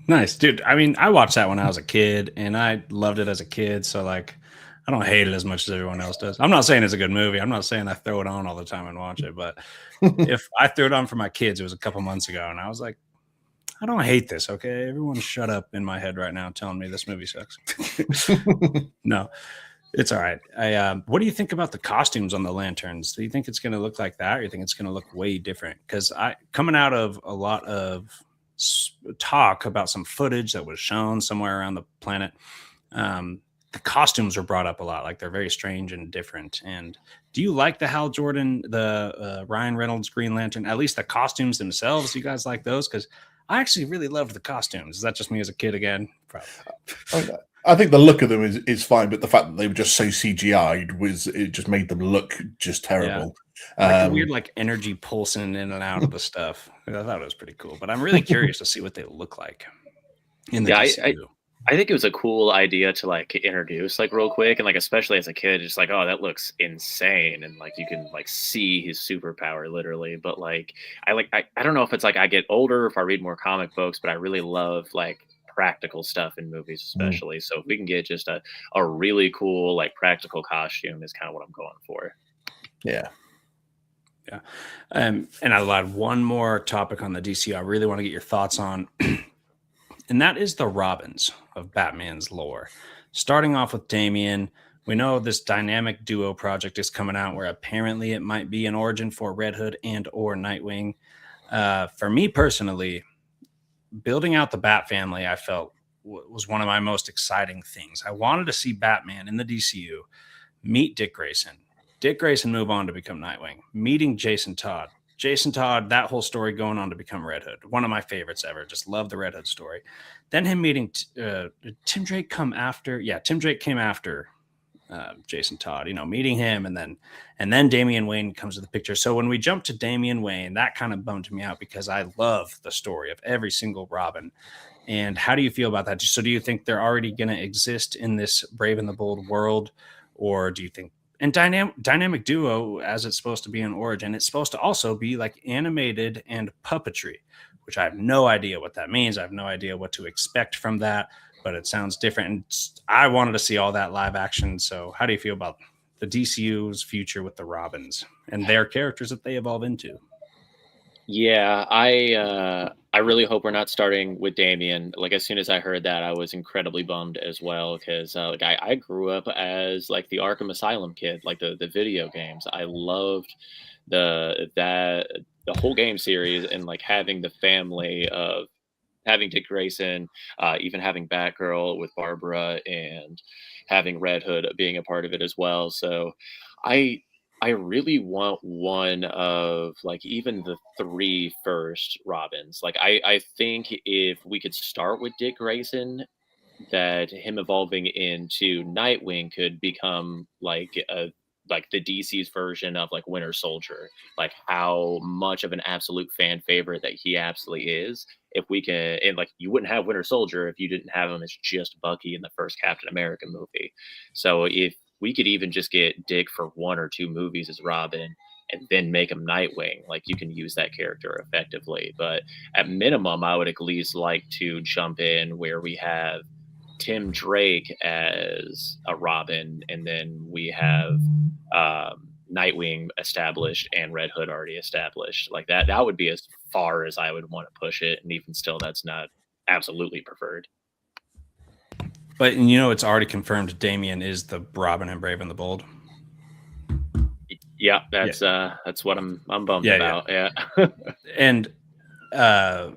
Nice, dude. I mean, I watched that when I was a kid, and I loved it as a kid. So, like, I don't hate it as much as everyone else does. I'm not saying it's a good movie. I'm not saying I throw it on all the time and watch it. But if I threw it on for my kids, it was a couple months ago, and I was like, I don't hate this, okay? Everyone shut up in my head right now telling me this movie sucks. No. It's all right. What do you think about the costumes on the lanterns? Do you think it's going to look like that, or do you think it's going to look way different? Because coming out of a lot of talk about some footage that was shown somewhere around the planet, the costumes were brought up a lot. Like they're very strange and different. And do you like the Hal Jordan, the Ryan Reynolds Green Lantern? At least the costumes themselves. You guys like those? Because I actually really loved the costumes. Is that just me as a kid again? Probably. I think the look of them is fine, but the fact that they were just so CGI'd it just made them look just terrible. Yeah. Like the weird like energy pulsing in and out of the stuff. I thought it was pretty cool, but I'm really curious to see what they look like in the DCU. I think it was a cool idea to like introduce like real quick, and like especially as a kid, just like, oh, that looks insane, and like you can like see his superpower literally. But like I don't know if it's like I get older, if I read more comic books, but I really love like practical stuff in movies, especially. So if we can get just a really cool like practical costume is kind of what I'm going for. Yeah. And I'll add one more topic on the DCU I really want to get your thoughts on, and that is the Robins of Batman's lore. Starting off with Damian, we know this dynamic duo project is coming out where apparently it might be an origin for Red Hood and or Nightwing. For me personally, building out the Bat family, I felt was one of my most exciting things. I wanted to see Batman in the DCU meet Dick Grayson move on to become Nightwing, meeting Jason Todd, that whole story going on to become Red Hood. One of my favorites ever. Just love the Red Hood story. Then him meeting did Tim Drake come after? Yeah, Tim Drake came after Jason Todd, meeting him, and then Damian Wayne comes to the picture. So when we jump to Damian Wayne, that kind of bummed me out because I love the story of every single Robin. And how do you feel about that? So do you think they're already going to exist in this Brave and the Bold world, or do you think, and dynamic duo, as it's supposed to be in origin, it's supposed to also be like animated and puppetry, which I have no idea what that means. I have no idea what to expect from that, but it sounds different. And I wanted to see all that live action. So how do you feel about the DCU's future with the Robins and their characters that they evolve into? Yeah, I really hope we're not starting with Damian. Like as soon as I heard that, I was incredibly bummed as well because like I grew up as like the Arkham Asylum kid, like the video games. I loved the whole game series, and like having the family of having Dick Grayson, even having Batgirl with Barbara, and having Red Hood being a part of it as well. So I really want one of like even the 3 first Robins. Like I think if we could start with Dick Grayson, that him evolving into Nightwing could become like the DC's version of like Winter Soldier, like how much of an absolute fan favorite that he absolutely is. If we can, and like you wouldn't have Winter Soldier if you didn't have him as just Bucky in the first Captain America movie. So if we could even just get Dick for 1 or 2 movies as Robin and then make him Nightwing, like you can use that character effectively. But at minimum, I would at least like to jump in where we have Tim Drake as a Robin, and then we have Nightwing established and Red Hood already established. Like that would be as far as I would want to push it, and even still, that's not absolutely preferred. But it's already confirmed Damian is the Robin and Brave and the Bold. Yeah, that's what I'm bummed about. Yeah. And so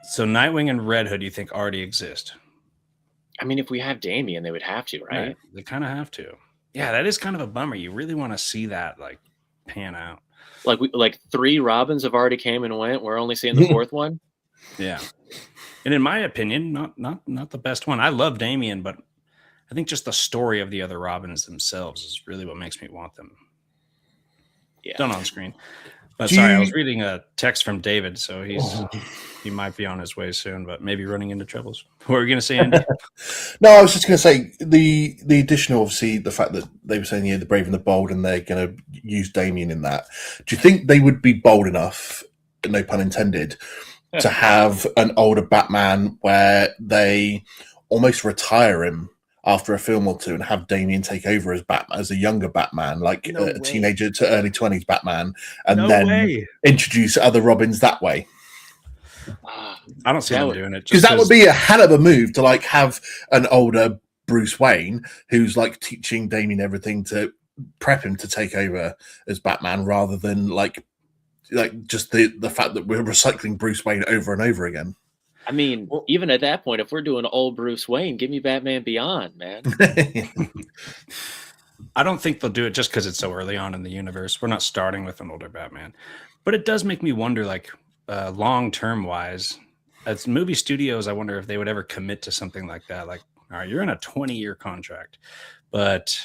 Nightwing and Red Hood, you think already exist? I mean, if we have Damian, they would have to, right? They kind of have to. Yeah, that is kind of a bummer. You really want to see that like pan out. Like 3 Robins have already came and went. We're only seeing the 4th one. Yeah. And in my opinion, not the best one. I love Damian, but I think just the story of the other Robins themselves is really what makes me want them done on screen. But I was reading a text from David, so he might be on his way soon, but maybe running into troubles. What were you going to say, Andy? No, I was just going to say the additional, obviously, the fact that they were saying the Brave and the Bold, and they're going to use Damian in that. Do you think they would be bold enough, no pun intended, to have an older Batman where they almost retire him after a film or 2 and have Damian take over as Batman, as a younger Batman, like a teenager to early 20s Batman, and introduce other Robins that way? I don't see them doing it because that would be a hell of a move to like have an older Bruce Wayne, who's like teaching Damien everything to prep him to take over as Batman, rather than like just the fact that we're recycling Bruce Wayne over and over again. I mean, even at that point, if we're doing old Bruce Wayne, give me Batman Beyond, man. I don't think they'll do it just because it's so early on in the universe. We're not starting with an older Batman, but it does make me wonder, like long-term wise, as movie studios, I wonder if they would ever commit to something like that. Like, all right, you're in a 20-year contract, but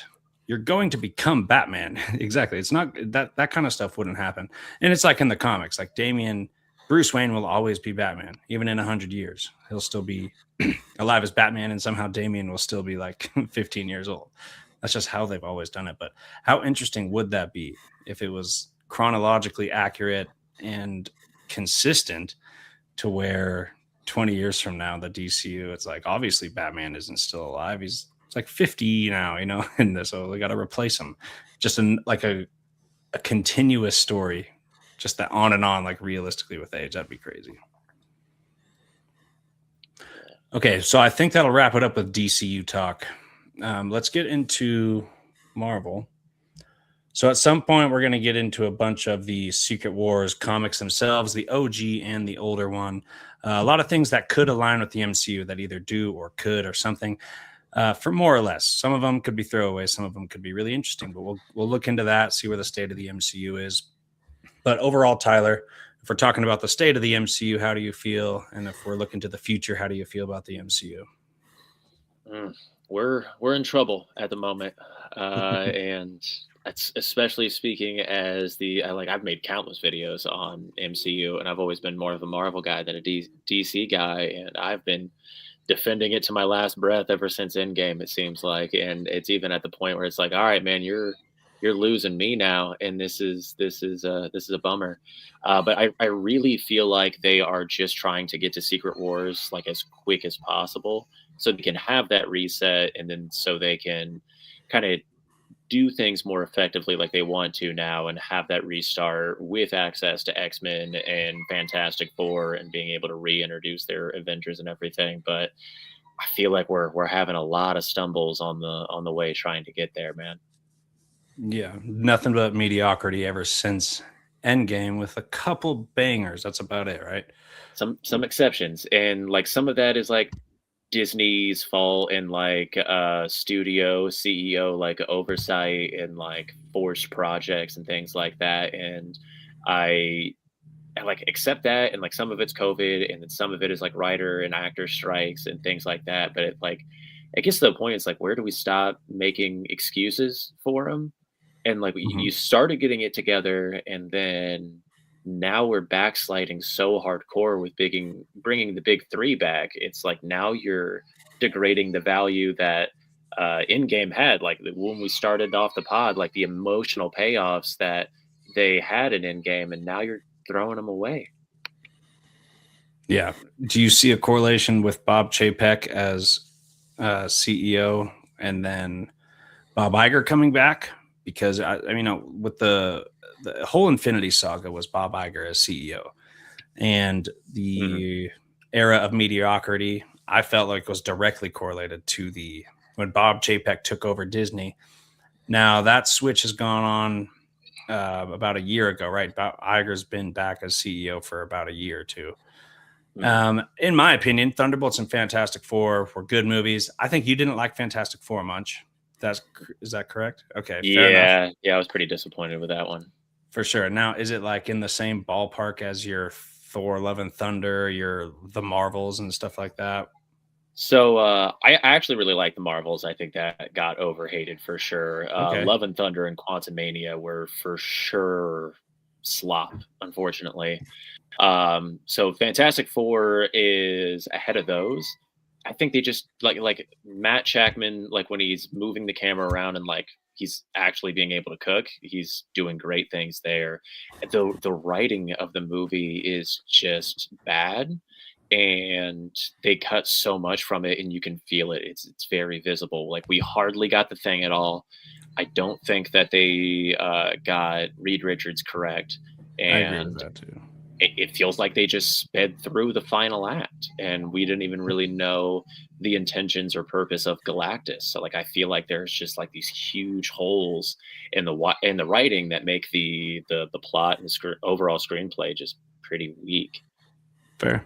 you're going to become Batman. Exactly. It's not that kind of stuff wouldn't happen. And it's like in the comics, like Bruce Wayne will always be Batman, even in 100 years. He'll still be alive as Batman, and somehow Damian will still be like 15 years old. That's just how they've always done it. But how interesting would that be if it was chronologically accurate and consistent to where 20 years from now, the DCU, it's like, obviously Batman isn't still alive. He's like 50 now, in this. So we got to replace him. Just like a continuous story, just that on and on, like realistically with age. That'd be crazy. Okay, so I think that'll wrap it up with DCU talk. Let's get into Marvel. So at some point, we're going to get into a bunch of the Secret Wars comics themselves, the OG and the older one. A lot of things that could align with the MCU that either do or could or something, for more or less. Some of them could be throwaways. Some of them could be really interesting, but we'll look into that, see where the state of the MCU is. But overall, Tyler, if we're talking about the state of the MCU, how do you feel? And if we're looking to the future, how do you feel about the MCU? We're in trouble at the moment, and that's especially speaking as I've made countless videos on MCU, and I've always been more of a Marvel guy than a DC guy, and I've been defending it to my last breath ever since Endgame, it seems like. And it's even at the point where it's like, all right, man, you're losing me now, and this is a bummer. But I really feel like they are just trying to get to Secret Wars like as quick as possible, so they can have that reset, and then so they can kind of do things more effectively like they want to now, and have that restart with access to X-Men and Fantastic Four and being able to reintroduce their Avengers and everything. But I feel like we're having a lot of stumbles on the way trying to get there, man. Yeah, nothing but mediocrity ever since Endgame, with a couple bangers. That's about it, right? Some exceptions, and like some of that is like Disney's fault, and like studio CEO like oversight and like forced projects and things like that. And I like accept that, and like some of it's COVID, and then some of it is like writer and actor strikes and things like that. But it gets to the point, it's like, where do we stop making excuses for them? And like you started getting it together, and then now we're backsliding so hardcore with bringing the big three back. It's like now you're degrading the value that Endgame had. Like when we started off the pod, like the emotional payoffs that they had in Endgame, and now you're throwing them away. Yeah. Do you see a correlation with Bob Chapek as CEO and then Bob Iger coming back? Because I mean, with the whole Infinity Saga was Bob Iger as CEO, and the era of mediocrity, I felt like was directly correlated to when Bob Chapek took over Disney. Now that switch has gone on about a year ago, right? Iger's been back as CEO for about a year or two. In my opinion, Thunderbolts and Fantastic Four were good movies. I think you didn't like Fantastic Four much. Is that correct? Okay. Fair enough. Yeah, I was pretty disappointed with that one. For sure. Now, is it like in the same ballpark as your Thor, Love and Thunder, the Marvels and stuff like that? So I actually really like the Marvels. I think that got overhated for sure. Okay. Love and Thunder and Quantumania were for sure slop, unfortunately. So Fantastic Four is ahead of those. I think they just like Matt Shackman, like when he's moving the camera around and like he's actually being able to cook, he's doing great things there. The writing of the movie is just bad, and they cut so much from it, and you can feel it. It's very visible. Like we hardly got the Thing at all. I don't think that they got Reed Richards correct. And I agree with that too. it feels like they just sped through the final act, and we didn't even really know the intentions or purpose of Galactus. So like I feel like there's just like these huge holes in the writing that make the plot and overall screenplay just pretty weak. Fair.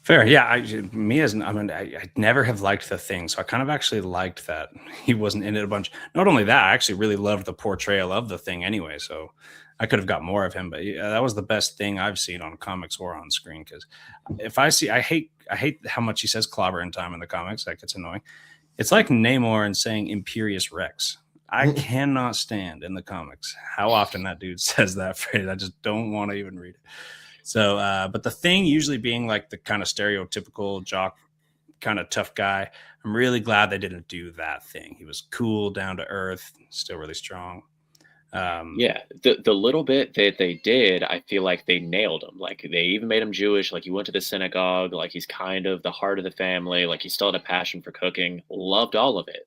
Yeah, I never have liked the Thing, so I kind of actually liked that he wasn't in it a bunch. Not only that, I actually really loved the portrayal of the Thing anyway, so I could have got more of him. But yeah, that was the best thing I've seen on comics or on screen. Because if I hate how much he says clobber in time in the comics. That gets annoying. It's like Namor and saying Imperious Rex. I cannot stand in the comics how often that dude says that phrase. I just don't want to even read it. So, but the Thing usually being like the kind of stereotypical jock, kind of tough guy. I'm really glad they didn't do that thing. He was cool, down to earth, still really strong. Yeah, the little bit that they did, I feel like they nailed him. Like they even made him Jewish. Like he went to the synagogue. Like he's kind of the heart of the family. Like he still had a passion for cooking. Loved all of it.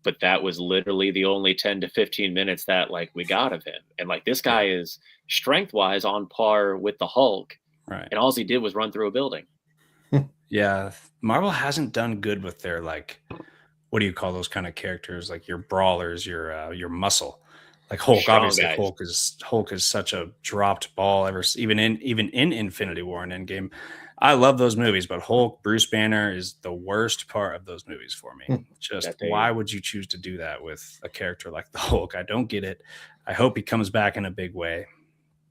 But that was literally the only 10 to 15 minutes that like we got of him. And like this guy is strength wise on par with the Hulk. Right. And all he did was run through a building. Yeah. Marvel hasn't done good with their, like, what do you call those kind of characters? Like your brawlers, your muscle. Like Hulk, Strong obviously guys. Hulk is such a dropped ball even in Infinity War and Endgame. I love those movies, but Hulk, Bruce Banner is the worst part of those movies for me. Just why would you choose to do that with a character like the Hulk? I don't get it. I hope he comes back in a big way.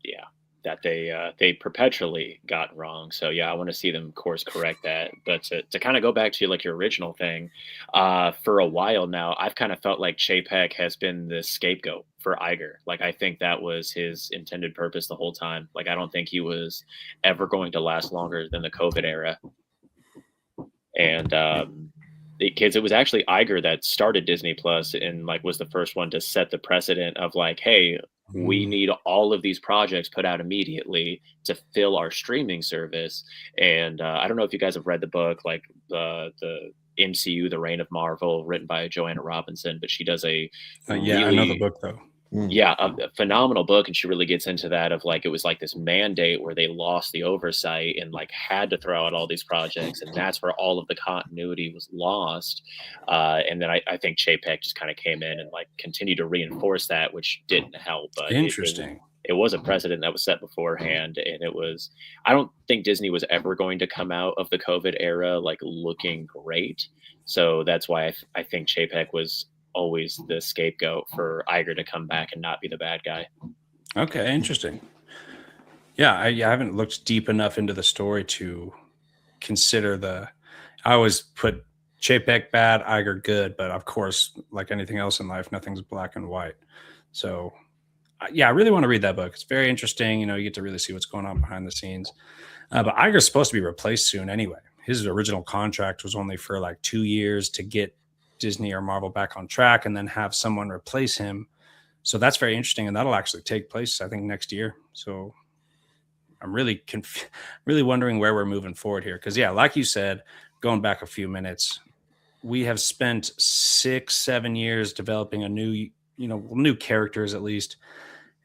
Yeah, that they perpetually got wrong. So yeah, I want to see them course correct that. But to kind of go back to like your original thing, for a while now, I've kind of felt like Chapek has been the scapegoat for Iger. Like I think that was his intended purpose the whole time. Like I don't think he was ever going to last longer than the COVID era. And it was actually Iger that started Disney Plus and like was the first one to set the precedent of like, hey, we need all of these projects put out immediately to fill our streaming service. And I don't know if you guys have read the book, like the MCU, The Reign of Marvel, written by Joanna Robinson, but she does a yeah, I know the book though. Yeah, a phenomenal book, and she really gets into that of like it was like this mandate where they lost the oversight and like had to throw out all these projects, and that's where all of the continuity was lost. And then I think Chapek just kind of came in and like continued to reinforce that, which didn't help. But Interesting. It was a precedent that was set beforehand, and it was. I don't think Disney was ever going to come out of the COVID era like looking great, so that's why I think Chapek was always the scapegoat for Iger to come back and not be the bad guy. Okay, interesting. Yeah, I haven't looked deep enough into the story to consider I always put Chapek bad, Iger good, but of course, like anything else in life, nothing's black and white. So, yeah, I really want to read that book. It's very interesting. You get to really see what's going on behind the scenes. But Iger's supposed to be replaced soon anyway. His original contract was only for like 2 years to get Disney or Marvel back on track and then have someone replace him. So that's very interesting. And that'll actually take place, I think, next year. So I'm really wondering where we're moving forward here. Because, yeah, like you said, going back a few minutes, we have spent 6-7 years developing a new characters at least.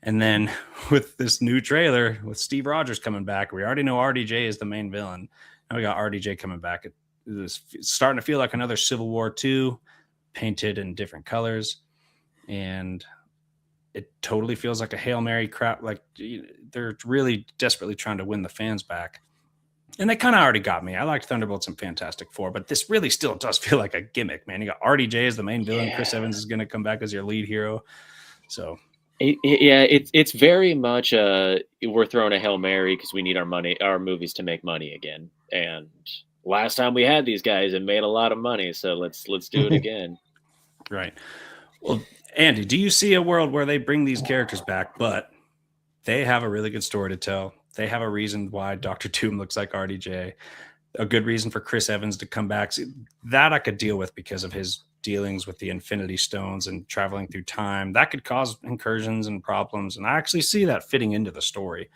And then with this new trailer with Steve Rogers coming back, we already know RDJ is the main villain. Now we got RDJ coming back. It's starting to feel like another Civil War 2 painted in different colors. And it totally feels like a Hail Mary crap. Like they're really desperately trying to win the fans back. And they kind of already got me. I liked Thunderbolts and Fantastic Four, but this really still does feel like a gimmick, man. You got RDJ as the main villain. Yeah. Chris Evans is going to come back as your lead hero. So it's very much we're throwing a Hail Mary because we need our movies to make money again. And last time we had these guys, it made a lot of money, so let's do it again. Right. Well, Andy, do you see a world where they bring these characters back, but they have a really good story to tell? They have a reason why Dr. Doom looks like RDJ, a good reason for Chris Evans to come back. That I could deal with because of his dealings with the Infinity Stones and traveling through time. That could cause incursions and problems, and I actually see that fitting into the story.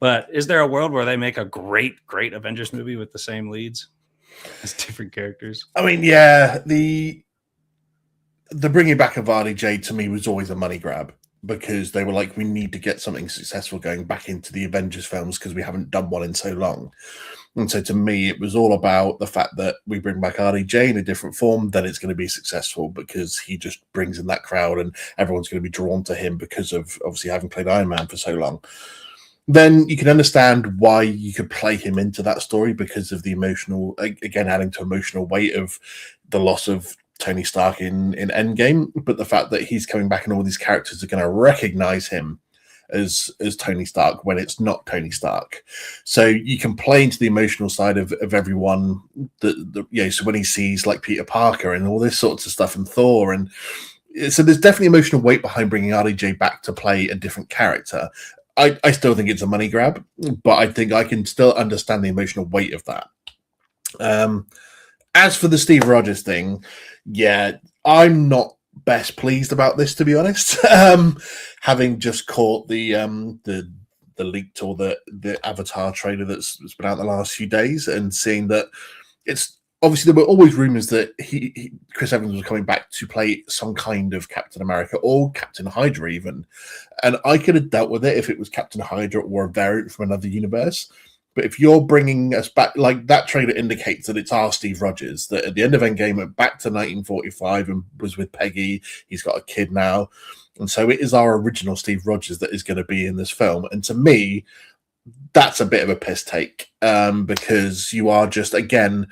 But is there a world where they make a great Avengers movie with the same leads as different characters? I mean, yeah, the bringing back of RDJ to me was always a money grab. because they were like, we need to get something successful going back into the Avengers films because we haven't done one in so long. And so to me, it was all about the fact that we bring back RDJ in a different form, then it's going to be successful because he just brings in that crowd and everyone's going to be drawn to him because of obviously having played Iron Man for so long. Then you can understand why you could play him into that story because of the emotional, again, adding to emotional weight of the loss of Tony Stark in Endgame, but the fact that he's coming back and all these characters are going to recognize him as Tony Stark when it's not Tony Stark. So you can play into the emotional side of everyone. So when he sees like Peter Parker and all this sorts of stuff and Thor, and so there's definitely emotional weight behind bringing RDJ back to play a different character. I still think it's a money grab, but I think I can still understand the emotional weight of that. As for the Steve Rogers thing, yeah, I'm not best pleased about this, to be honest. Having just caught the leaked or the Avatar trailer that's been out the last few days and seeing that it's obviously there were always rumors that Chris Evans was coming back to play some kind of Captain America or Captain Hydra even, and I could have dealt with it if it was Captain Hydra or a variant from another universe. But if you're bringing us back, like that trailer indicates that it's our Steve Rogers, that at the end of Endgame went back to 1945 and was with Peggy. He's got a kid now. And so it is our original Steve Rogers that is going to be in this film. And to me, that's a bit of a piss take because you are just, again,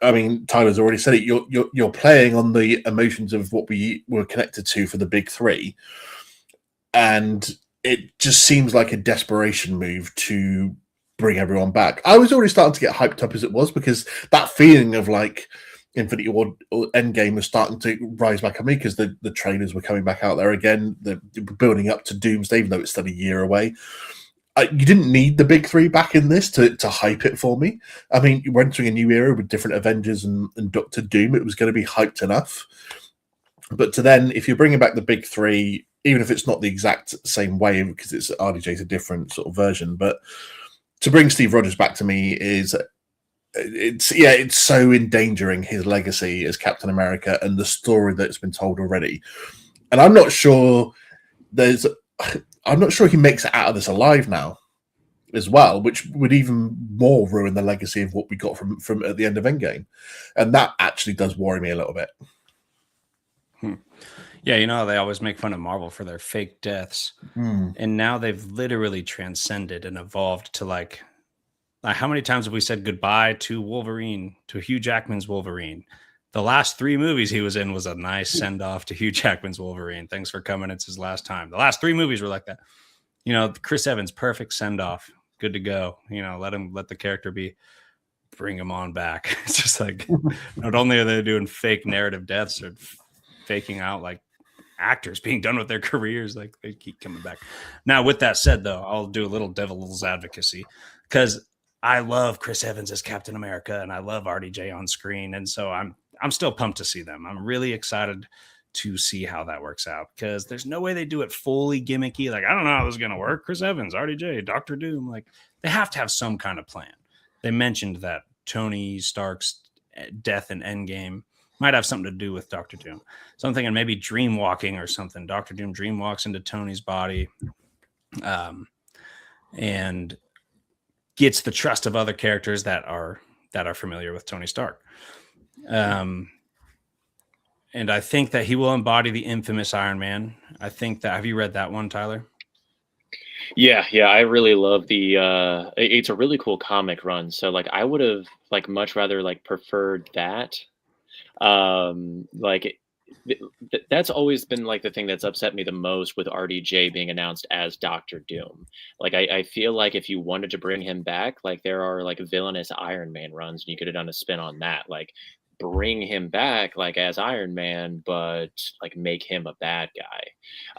I mean, Tyler's already said it, you're playing on the emotions of what we were connected to for the big three. And it just seems like a desperation move to bring everyone back. I was already starting to get hyped up as it was because that feeling of like Infinity War or Endgame was starting to rise back on me because the trailers were coming back out there again. They're building up to Doomsday, even though it's still a year away. You didn't need the big three back in this to hype it for me. I mean, we're entering a new era with different Avengers and Doctor Doom. It was going to be hyped enough. But to then, if you're bringing back the big three, even if it's not the exact same way, because it's RDJ's a different sort of version, but to bring Steve Rogers back to me it's so endangering his legacy as Captain America and the story that's been told already. And I'm not sure he makes it out of this alive now as well, which would even more ruin the legacy of what we got from at the end of Endgame. And that actually does worry me a little bit. Yeah, you know, they always make fun of Marvel for their fake deaths. And now they've literally transcended and evolved to like how many times have we said goodbye to Wolverine, to Hugh Jackman's Wolverine? The last 3 movies he was in was a nice send-off to Hugh Jackman's Wolverine. Thanks for coming. It's his last time. The last 3 movies were like that. You know, Chris Evans, perfect send-off. Good to go. You know, let the character be. Bring him on back. It's just like, not only are they doing fake narrative deaths, they're faking out like actors being done with their careers, like they keep coming back. Now, with that said, though, I'll do a little devil's advocacy because I love Chris Evans as Captain America and I love RDJ on screen, and so I'm still pumped to see them. I'm really excited to see how that works out because there's no way they do it fully gimmicky. Like, I don't know how this is gonna work. Chris Evans, RDJ, Doctor Doom, like they have to have some kind of plan. They mentioned that Tony Stark's death in Endgame might have something to do with Doctor Doom. So I'm thinking maybe dream walking or something. Doctor Doom dream walks into Tony's body and gets the trust of other characters that are familiar with Tony Stark. And I think that he will embody the infamous Iron Man. I think that, have you read that one, Tyler? Yeah, I really love the it's a really cool comic run. So like I would have like much rather like preferred that. That's always been like the thing that's upset me the most with RDJ being announced as Doctor Doom. Like I feel like if you wanted to bring him back, like there are like villainous Iron Man runs and you could have done a spin on that. Like bring him back like as Iron Man, but like make him a bad guy.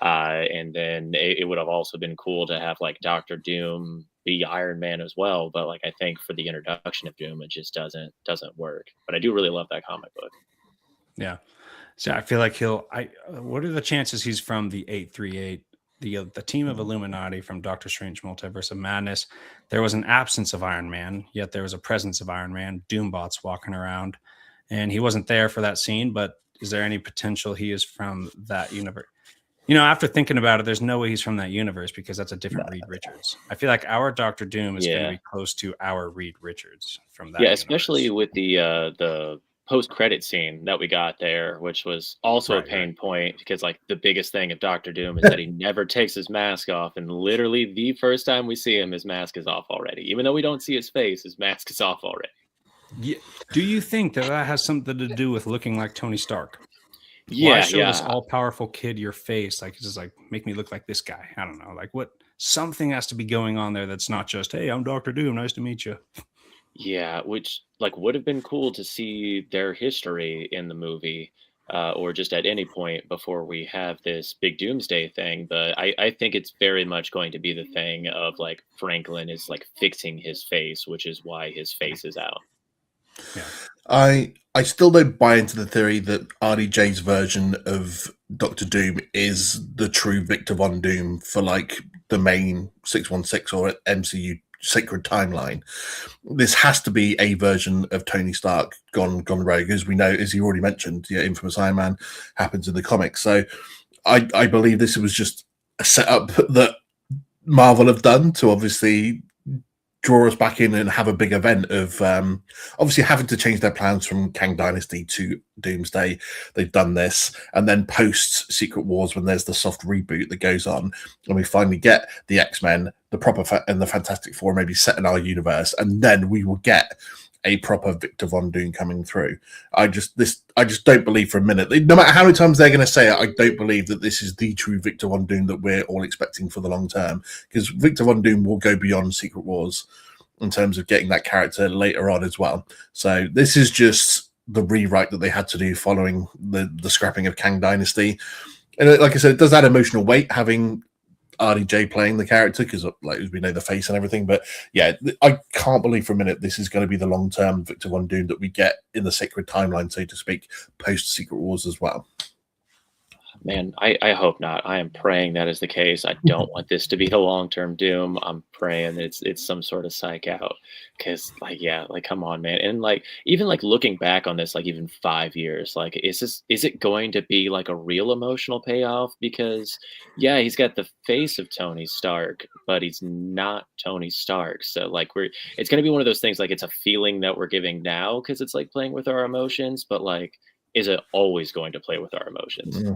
And then it would have also been cool to have like Doctor Doom be Iron Man as well. But like I think for the introduction of Doom, it just doesn't work. But I do really love that comic book. Yeah. So I feel like what are the chances he's from the 838, the team of Illuminati from Doctor Strange Multiverse of Madness? There was an absence of Iron Man, yet there was a presence of Iron Man, Doombots walking around. And he wasn't there for that scene, but is there any potential he is from that universe? You know, after thinking about it, there's no way he's from that universe because that's a different Reed Richards. I feel like our Doctor Doom is going to be close to our Reed Richards from that. Yeah, especially with the post-credit scene that we got there, which was also a pain point because like the biggest thing of Doctor Doom is that he never takes his mask off, and literally the first time we see him, his mask is off already. Even though we don't see his face, his mask is off already. Yeah. Do you think that has something to do with looking like Tony Stark? Yeah, Why show this all-powerful kid your face? Like, just like make me look like this guy. I don't know. Like, what? Something has to be going on there that's not just, hey, I'm Doctor Doom. Nice to meet you. Yeah, which like would have been cool to see their history in the movie, or just at any point before we have this big Doomsday thing. But I think it's very much going to be the thing of like Franklin is like fixing his face, which is why his face is out. Yeah. I still don't buy into the theory that RDJ's version of Doctor Doom is the true Victor Von Doom for like the main 616 or MCU sacred timeline. This has to be a version of Tony Stark gone rogue, as we know, as you already mentioned. Yeah, infamous Iron Man happens in the comics. So I believe this was just a setup that Marvel have done to obviously draw us back in and have a big event of obviously having to change their plans from Kang Dynasty to Doomsday. They've done this, and then post Secret Wars, when there's the soft reboot that goes on, and we finally get the X-Men, the proper and the Fantastic Four maybe set in our universe, and then we will get a proper Victor Von Doom coming through. I just don't believe for a minute, no matter how many times they're going to say it, I don't believe that this is the true Victor Von Doom that we're all expecting for the long term, because Victor Von Doom will go beyond Secret Wars in terms of getting that character later on as well. So this is just the rewrite that they had to do following the scrapping of Kang Dynasty. And like I said, it does add emotional weight having RDJ playing the character, because like we know the face and everything. But yeah, I can't believe for a minute this is going to be the long-term Victor Von Doom that we get in the sacred timeline, so to speak, post Secret Wars as well. Man, I hope not. I am praying that is the case. I don't want this to be the long-term Doom. I'm praying that it's some sort of psych out, because like, yeah, like come on, man. And like even like looking back on this, like even 5 years, like is it going to be like a real emotional payoff? Because yeah, he's got the face of Tony Stark, but he's not Tony Stark. So like it's going to be one of those things, like it's a feeling that we're giving now because it's like playing with our emotions, but like, is it always going to play with our emotions? Yeah.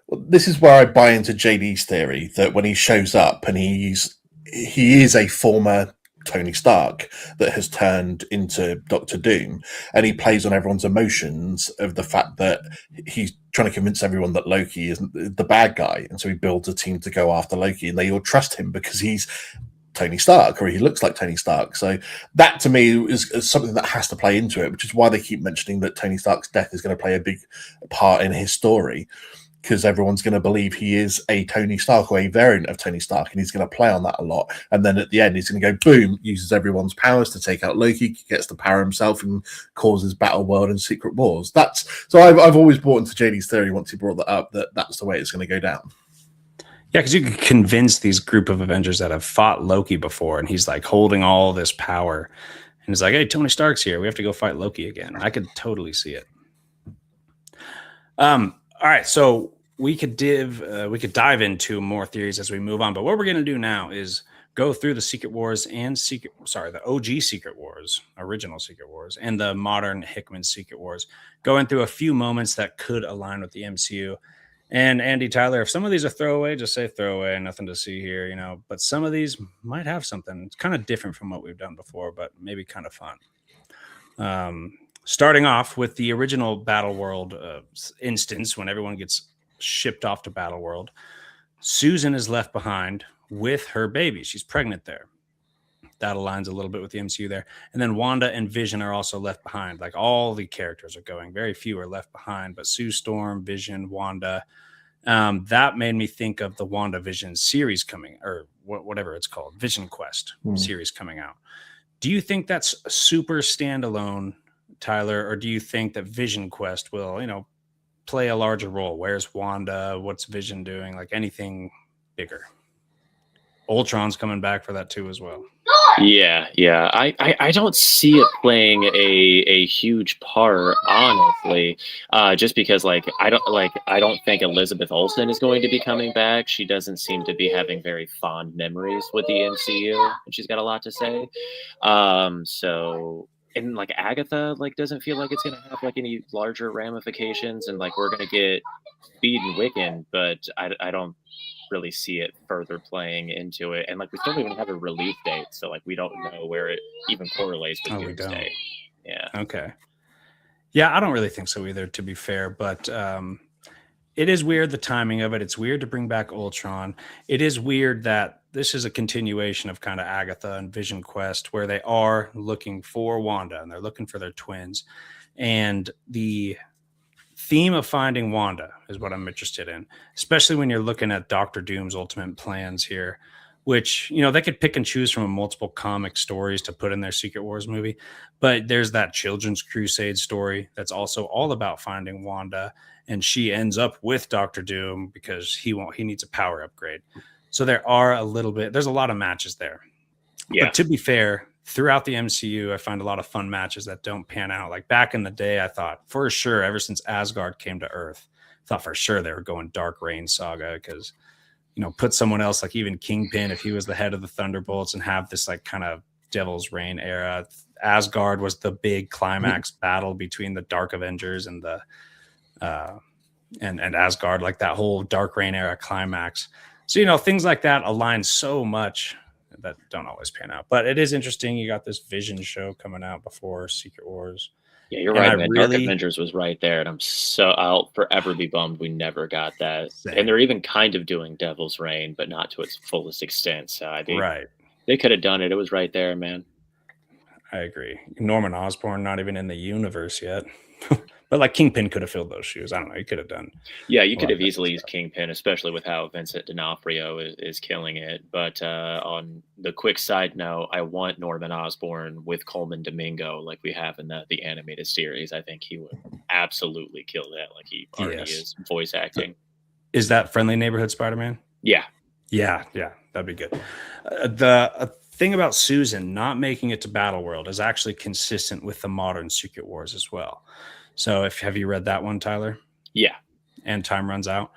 Well, this is where I buy into JD's theory that when he shows up and he is a former Tony Stark that has turned into Doctor Doom, and he plays on everyone's emotions of the fact that he's trying to convince everyone that Loki isn't the bad guy, and so he builds a team to go after Loki, and they all trust him because he's Tony Stark, or he looks like Tony Stark. So that to me is something that has to play into it, which is why they keep mentioning that Tony Stark's death is going to play a big part in his story, because everyone's going to believe he is a Tony Stark or a variant of Tony Stark, and he's going to play on that a lot. And then at the end, he's going to go boom, uses everyone's powers to take out Loki, gets the power himself, and causes Battle World and Secret Wars. I've always bought into JD's theory once he brought that up, that's the way it's going to go down. Yeah, because you can convince these group of Avengers that have fought Loki before, and he's like holding all this power, and he's like, "Hey, Tony Stark's here. We have to go fight Loki again." I could totally see it. All right, so we could dive into more theories as we move on. But what we're going to do now is go through the Secret Wars and the OG Secret Wars, original Secret Wars, and the modern Hickman Secret Wars, going through a few moments that could align with the MCU. And Andy, Tyler, if some of these are throwaway, just say throwaway, nothing to see here, you know. But some of these might have something. It's kind of different from what we've done before, but maybe kind of fun. Starting off with the original Battle World instance, when everyone gets shipped off to Battle World, Susan is left behind with her baby. She's pregnant there. That aligns a little bit with the MCU there. And then Wanda and Vision are also left behind. Like all the characters are going. Very few are left behind, but Sue Storm, Vision, Wanda. That made me think of the WandaVision series coming, or whatever it's called, Vision Quest series coming out. Do you think that's super standalone, Tyler, or do you think that Vision Quest will, play a larger role? Where's Wanda? What's Vision doing? Like anything bigger? Ultron's coming back for that too as well. Yeah, yeah. I don't see it playing a huge part, honestly. Just because I don't think Elizabeth Olsen is going to be coming back. She doesn't seem to be having very fond memories with the MCU, and she's got a lot to say. So and like Agatha like doesn't feel like it's gonna have like any larger ramifications, and like we're gonna get Speed and Wiccan, but I don't really see it further playing into it. And like we still don't even have a release date, so like we don't know where it even correlates with Oh, we don't. Doomsday. Yeah. Okay. Yeah, I don't really think so either, to be fair. But it is weird, the timing of it. It's weird to bring back Ultron. It is weird that this is a continuation of kind of Agatha and Vision Quest, where they are looking for Wanda and they're looking for their twins. And the theme of finding Wanda is what I'm interested in, especially when you're looking at Doctor Doom's ultimate plans here, which, you know, they could pick and choose from multiple comic stories to put in their Secret Wars movie. But there's that Children's Crusade story that's also all about finding Wanda, and she ends up with Doctor Doom because he needs a power upgrade. So there's a lot of matches there. Yeah. But to be fair, throughout the MCU, I find a lot of fun matches that don't pan out. Like back in the day, I thought for sure, ever since Asgard came to Earth, I thought for sure they were going Dark Reign saga because, you know, put someone else like even Kingpin, if he was the head of the Thunderbolts, and have this like kind of Devil's Reign era. Asgard was the big climax battle between the Dark Avengers and the and Asgard, like that whole Dark Reign era climax. So, you know, things like that align so much that don't always pan out. But it is interesting. You got this Vision show coming out before Secret Wars. Yeah, you're And right, I man. Dark Avengers was right there, and I'll forever be bummed we never got that. Same. And they're even kind of doing Devil's Reign, but not to its fullest extent. So I think Right. they could have done it. It was right there, man. I agree. Norman Osborn not even in the universe yet. But like Kingpin could have filled those shoes. I don't know. He could have done. Yeah, you could lot have of easily different used Kingpin, especially with how Vincent D'Onofrio is killing it. But on the quick side note, I want Norman Osborn with Coleman Domingo, like we have in the animated series. I think he would absolutely kill that, like he already Yes. is voice acting. Is that Friendly Neighborhood Spider-Man? Yeah. Yeah, that'd be good. The thing about Susan not making it to Battleworld is actually consistent with the modern Secret Wars as well. So have you read that one, Tyler? Yeah. And Time Runs Out.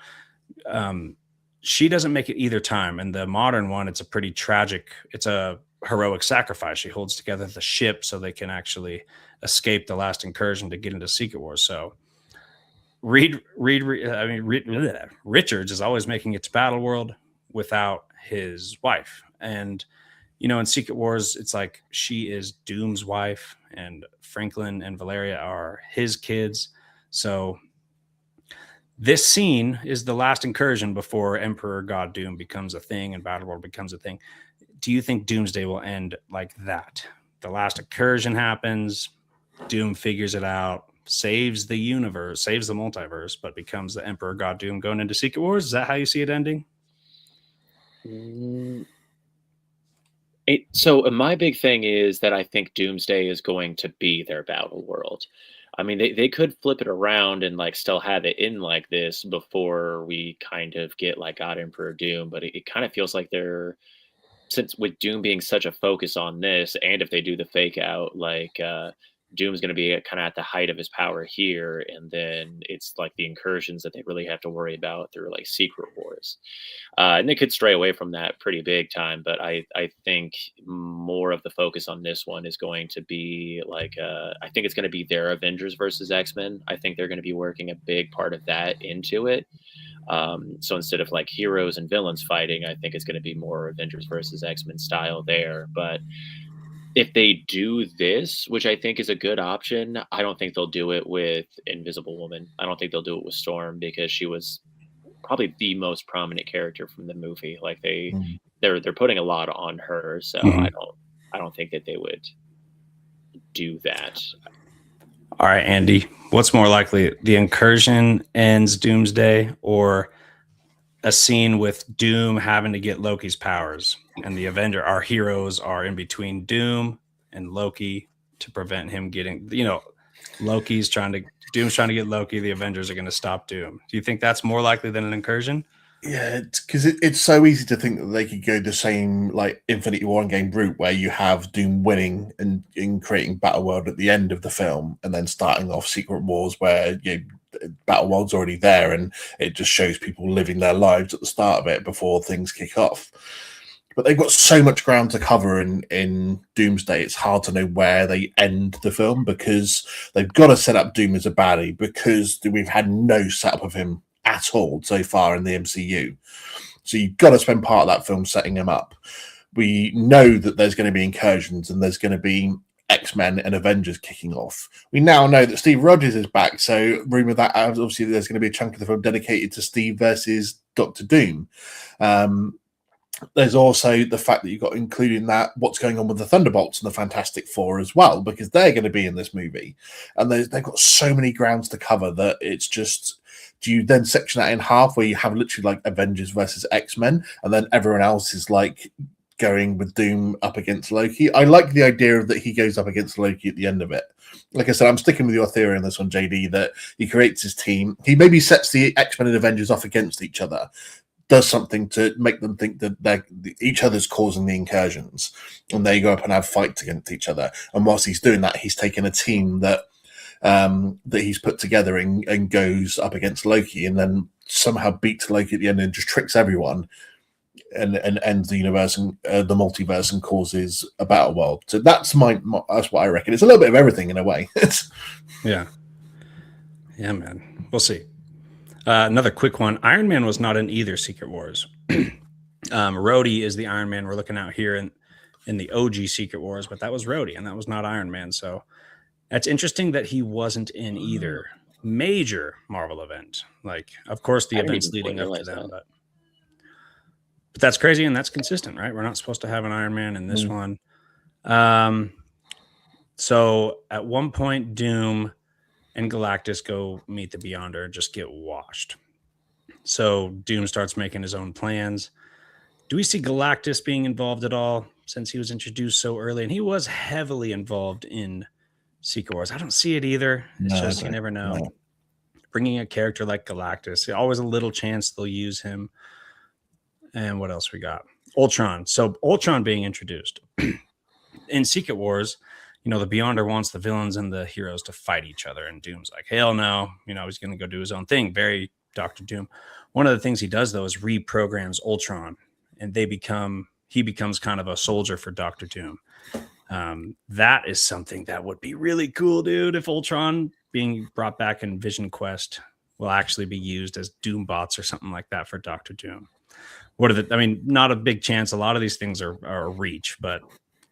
She doesn't make it either time. And the modern one, it's a heroic sacrifice. She holds together the ship so they can actually escape the last incursion to get into Secret Wars. So Richards is always making it to Battleworld without his wife. And, you know, in Secret Wars, it's like she is Doom's wife and Franklin and Valeria are his kids. So this scene is the last incursion before Emperor God Doom becomes a thing and Battleworld becomes a thing. Do you think Doomsday will end like that? The last incursion happens, Doom figures it out, saves the universe, saves the multiverse, but becomes the Emperor God Doom going into Secret Wars? Is that how you see it ending? So my big thing is that I think Doomsday is going to be their battle world. I mean, they could flip it around and like still have it in like this before we kind of get like God Emperor Doom, but it kind of feels like since with Doom being such a focus on this, and if they do the fake out, like Doom's going to be kind of at the height of his power here, and then it's like the incursions that they really have to worry about through like Secret Wars. And they could stray away from that pretty big time, but I think more of the focus on this one is going to be like I think it's going to be their Avengers versus X-Men. I think they're going to be working a big part of that into it. So instead of like heroes and villains fighting, I think it's going to be more Avengers versus X-Men style there. But if they do this, which I think is a good option, I don't think they'll do it with Invisible Woman. I don't think they'll do it with Storm because she was probably the most prominent character from the movie. Like they're putting a lot on her, so I don't think that they would do that. All right, Andy, what's more likely, the incursion ends Doomsday or a scene with Doom having to get Loki's powers and our heroes are in between Doom and Loki to prevent him getting, you know, Doom's trying to get Loki. The Avengers are going to stop Doom. Do you think that's more likely than an incursion? Yeah, because it's so easy to think that they could go the same like Infinity War game route where you have Doom winning and in creating Battle World at the end of the film, and then starting off Secret Wars where Battle World's already there, and it just shows people living their lives at the start of it before things kick off. But they've got so much ground to cover in Doomsday. It's hard to know where they end the film because they've got to set up Doom as a baddie because we've had no setup of him at all so far in the MCU. So you've got to spend part of that film setting him up. We know that there's going to be incursions and there's going to be X-Men and Avengers kicking off. We now know that Steve Rogers is back, so rumor that obviously there's going to be a chunk of the film dedicated to Steve versus Doctor Doom. There's also the fact that you've got including that what's going on with the Thunderbolts and the Fantastic Four as well, because they're going to be in this movie. And they've got so many grounds to cover that it's just, do you then section that in half where you have literally like Avengers versus X-Men and then everyone else is like going with Doom up against Loki? I like the idea that he goes up against Loki at the end of it. Like I said, I'm sticking with your theory on this one, JD, that he creates his team. He maybe sets the X-Men and Avengers off against each other, does something to make them think that each other's causing the incursions, and they go up and have fights against each other. And whilst he's doing that, he's taken a team that he's put together and goes up against Loki, and then somehow beats Loki at the end and just tricks everyone and ends the universe and the multiverse and causes a battle world. So that's that's what I reckon. It's a little bit of everything in a way. Yeah, man. We'll see. Another quick one. Iron Man was not in either Secret Wars. Rhodey is the Iron Man we're looking at here in the OG Secret Wars, but that was Rhodey, and that was not Iron Man. So that's interesting that he wasn't in either major Marvel event. Like, of course, the events leading up to them, but that's crazy, and that's consistent, right? We're not supposed to have an Iron Man in this one. So at one point, Doom and Galactus go meet the Beyonder and just get washed. So Doom starts making his own plans. Do we see Galactus being involved at all since he was introduced so early? And he was heavily involved in Secret Wars. I don't see it either. It's just you never know. No. Bringing a character like Galactus, always a little chance they'll use him. And what else we got? Ultron. So Ultron being introduced. In Secret Wars, the Beyonder wants the villains and the heroes to fight each other. And Doom's like, hell no. He's going to go do his own thing. Very Dr. Doom. One of the things he does, though, is reprograms Ultron. And he becomes kind of a soldier for Dr. Doom. That is something that would be really cool, dude. If Ultron being brought back in Vision Quest will actually be used as Doom bots or something like that for Dr. Doom. Not a big chance. A lot of these things are a reach, but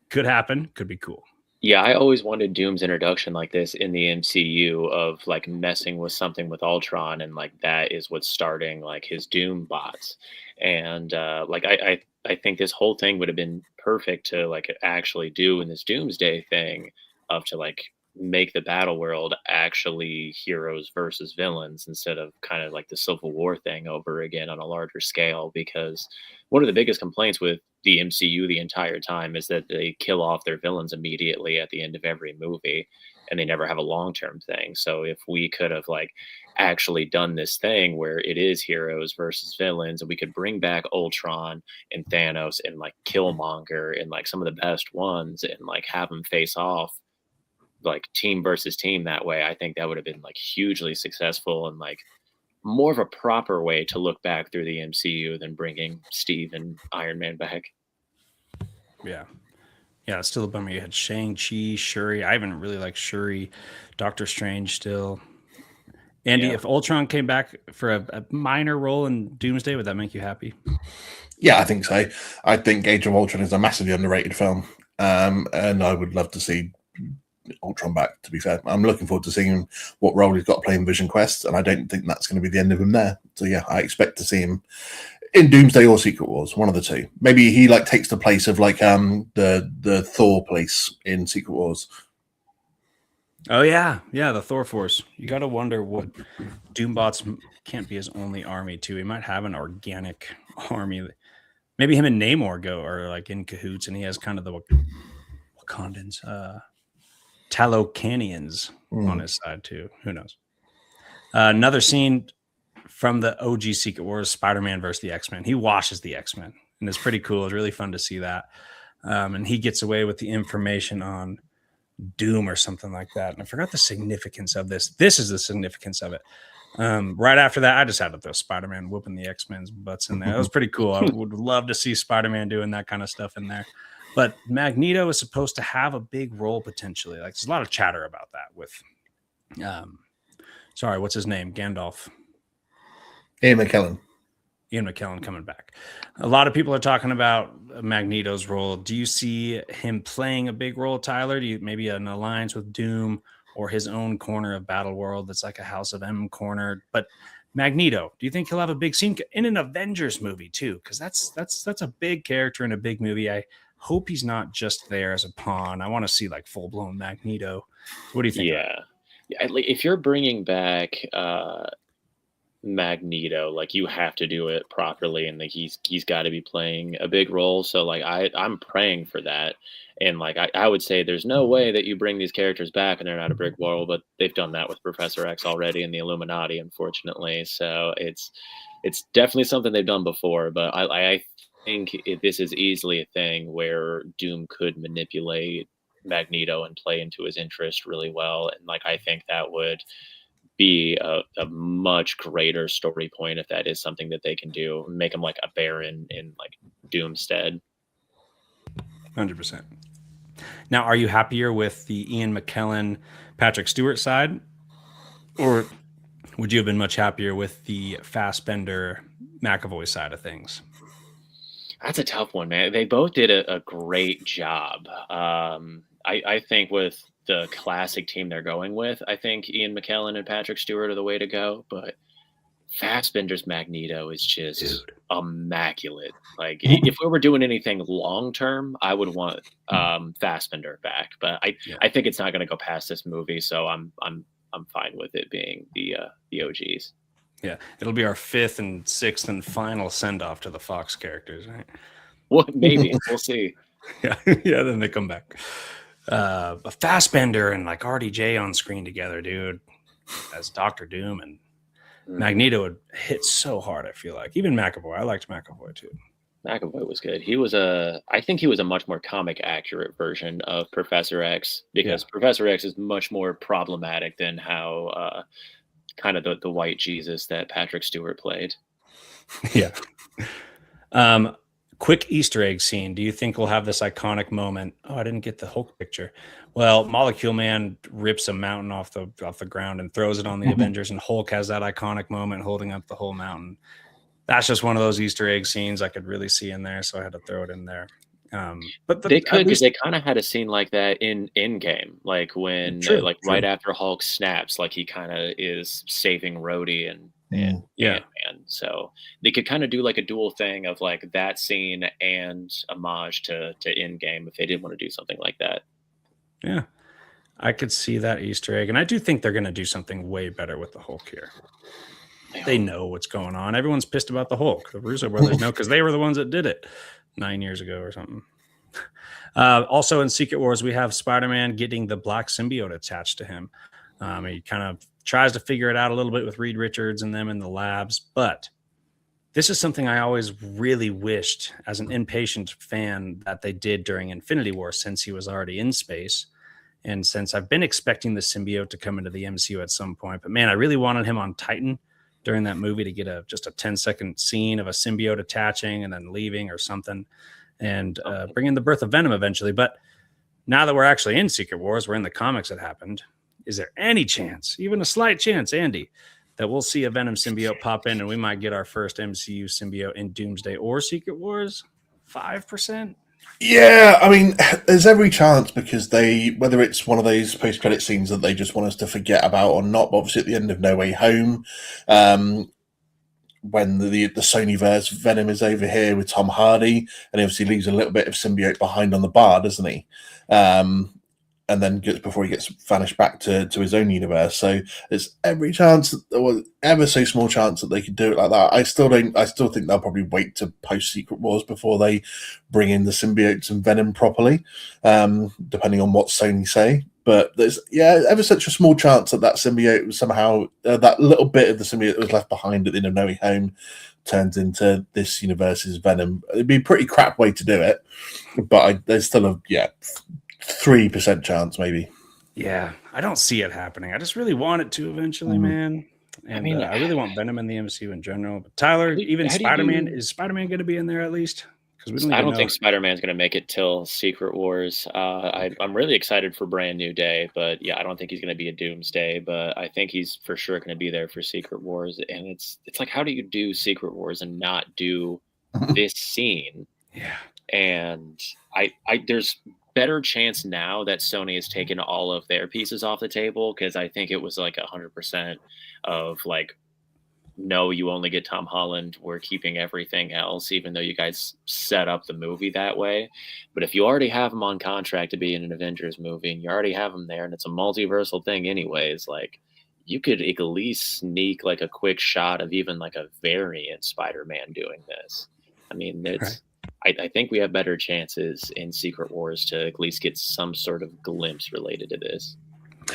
could happen. Could be cool. Yeah, I always wanted Doom's introduction like this in the MCU of like messing with something with Ultron, and like that is what's starting like his Doom bots. And I think this whole thing would have been perfect to like actually do in this Doomsday thing of to like make the battle world actually heroes versus villains instead of kind of like the Civil War thing over again on a larger scale. Because one of the biggest complaints with the MCU the entire time is that they kill off their villains immediately at the end of every movie and they never have a long-term thing. So if we could have like actually done this thing where it is heroes versus villains, and we could bring back Ultron and Thanos and like Killmonger and like some of the best ones and like have them face off like team versus team that way, I think that would have been like hugely successful and like more of a proper way to look back through the MCU than bringing Steve and Iron Man back. Yeah, it's still a bummer. You had Shang-Chi, Shuri. I even really like Shuri, Doctor Strange still. Andy, if Ultron came back for a minor role in Doomsday, would that make you happy? Yeah, I think so. I think Age of Ultron is a massively underrated film, and I would love to see Ultron back, to be fair. I'm looking forward to seeing what role he's got to play in Vision Quest, and I don't think that's going to be the end of him there. So yeah, I expect to see him in Doomsday or Secret Wars, one of the two. Maybe he like takes the place of like the Thor place in Secret Wars. Oh yeah, the Thor Force. You got to wonder what Doombots can't be his only army too. He might have an organic army. Maybe him and Namor go are like in cahoots, and he has kind of the Wakandans. Talocanians on his side too. Who knows? Another scene. from the OG Secret Wars, Spider-Man versus the X-Men. He washes the X-Men, and it's pretty cool. It's really fun to see that. And he gets away with the information on Doom or something like that. And I forgot the significance of this. This is the significance of it. Right after that, I just had to throw Spider-Man whooping the X-Men's butts in there. That was pretty cool. I would love to see Spider-Man doing that kind of stuff in there. But Magneto is supposed to have a big role potentially. Like, there's a lot of chatter about that with, sorry, what's his name? Gandalf. Ian McKellen coming back. A lot of people are talking about Magneto's role. Do you see him playing a big role, Tyler? Do you maybe an alliance with Doom or his own corner of Battle World that's like a House of M corner? But Magneto, do you think he'll have a big scene in an Avengers movie too? Because that's a big character in a big movie. I hope he's not just there as a pawn. I want to see like full blown Magneto. What do you think? Yeah, if you're bringing back Magneto, like, you have to do it properly, and like he's got to be playing a big role. So like I'm praying for that, and like I would say there's no way that you bring these characters back and they're not a brick wall, but they've done that with Professor X already and the Illuminati, unfortunately. So it's definitely something they've done before, but I think this is easily a thing where Doom could manipulate Magneto and play into his interest really well, and like I think that would be a much greater story point if that is something that they can do. Make him like a Baron in like Doomstead. 100%. Now, are you happier with the Ian McKellen, Patrick Stewart side, or would you have been much happier with the Fassbender, McAvoy side of things? That's a tough one, man. They both did a great job. I think with the classic team they're going with, I think Ian McKellen and Patrick Stewart are the way to go. But Fassbender's Magneto is just immaculate. Like, if we were doing anything long term, I would want Fassbender back. But I think it's not going to go past this movie, so I'm fine with it being the OGs. Yeah, it'll be our 5th and 6th and final send off to the Fox characters, right? Well, maybe we'll see. Yeah, then they come back. A Fassbender and like RDJ on screen together, dude, as Doctor Doom and Magneto would hit so hard. I feel like even McAvoy. I liked McAvoy too. McAvoy was good. I think he was a much more comic accurate version of Professor X, because Professor X is much more problematic than how kind of the white Jesus that Patrick Stewart played. Yeah. Quick Easter egg scene. Do you think we'll have this iconic moment? Oh, I didn't get the Hulk picture. Well, Molecule Man rips a mountain off the ground and throws it on the Avengers, and Hulk has that iconic moment holding up the whole mountain. That's just one of those Easter egg scenes I could really see in there, so I had to throw it in there. But they could, because they kind of had a scene like that in Endgame, like when right after Hulk snaps, like he kind of is saving Rhodey and Ant-Man. So they could kind of do like a dual thing of like that scene and homage to Endgame if they did want to do something like that. Yeah, I could see that Easter egg, and I do think they're going to do something way better with the Hulk here. They know what's going on. Everyone's pissed about the Hulk. The Russo brothers know, because they were the ones that did it 9 years ago or something. Also in Secret Wars, we have Spider-Man getting the black symbiote attached to him. He kind of tries to figure it out a little bit with Reed Richards and them in the labs. But this is something I always really wished as an impatient fan that they did during Infinity War, since he was already in space. And since I've been expecting the symbiote to come into the MCU at some point. But man, I really wanted him on Titan during that movie to get just a 10-second scene of a symbiote attaching and then leaving or something, and bring in the birth of Venom eventually. But now that we're actually in Secret Wars, we're in the comics that happened. Is there any chance, even a slight chance, Andy, that we'll see a Venom symbiote pop in and we might get our first MCU symbiote in Doomsday or Secret Wars? 5%? Yeah, I mean, there's every chance, because whether it's one of those post-credit scenes that they just want us to forget about or not, but obviously at the end of No Way Home, when the Sonyverse Venom is over here with Tom Hardy, and he obviously leaves a little bit of symbiote behind on the bar, doesn't he? And then before he gets vanished back to his own universe. So there's every chance, or ever so small chance, that they could do it like that. I still think they'll probably wait to post Secret Wars before they bring in the symbiotes and Venom properly, depending on what Sony say. But there's ever such a small chance that symbiote was somehow that little bit of the symbiote that was left behind at the end of No Way Home turns into this universe's Venom. It'd be a pretty crap way to do it, but there's still a 3% chance maybe. Yeah, I don't see it happening. I just really want it to eventually, man. And I mean, I really want Venom in the MCU in general. But Tyler, even Spider-Man, is Spider-Man going to be in there at least? Because I don't think Spider-Man's going to make it till Secret Wars. I'm really excited for Brand New Day, but yeah, I don't think he's going to be a Doomsday. But I think he's for sure going to be there for Secret Wars. And it's like, how do you do Secret Wars and not do this scene? Yeah, and I there's better chance now that Sony has taken all of their pieces off the table, because I think it was like 100% of like, no, you only get Tom Holland. We're keeping everything else, even though you guys set up the movie that way. But if you already have him on contract to be in an Avengers movie, and you already have him there, and it's a multiversal thing anyways, like, you could at least sneak like a quick shot of even like a variant Spider-Man doing this. I mean, it's I think we have better chances in Secret Wars to at least get some sort of glimpse related to this.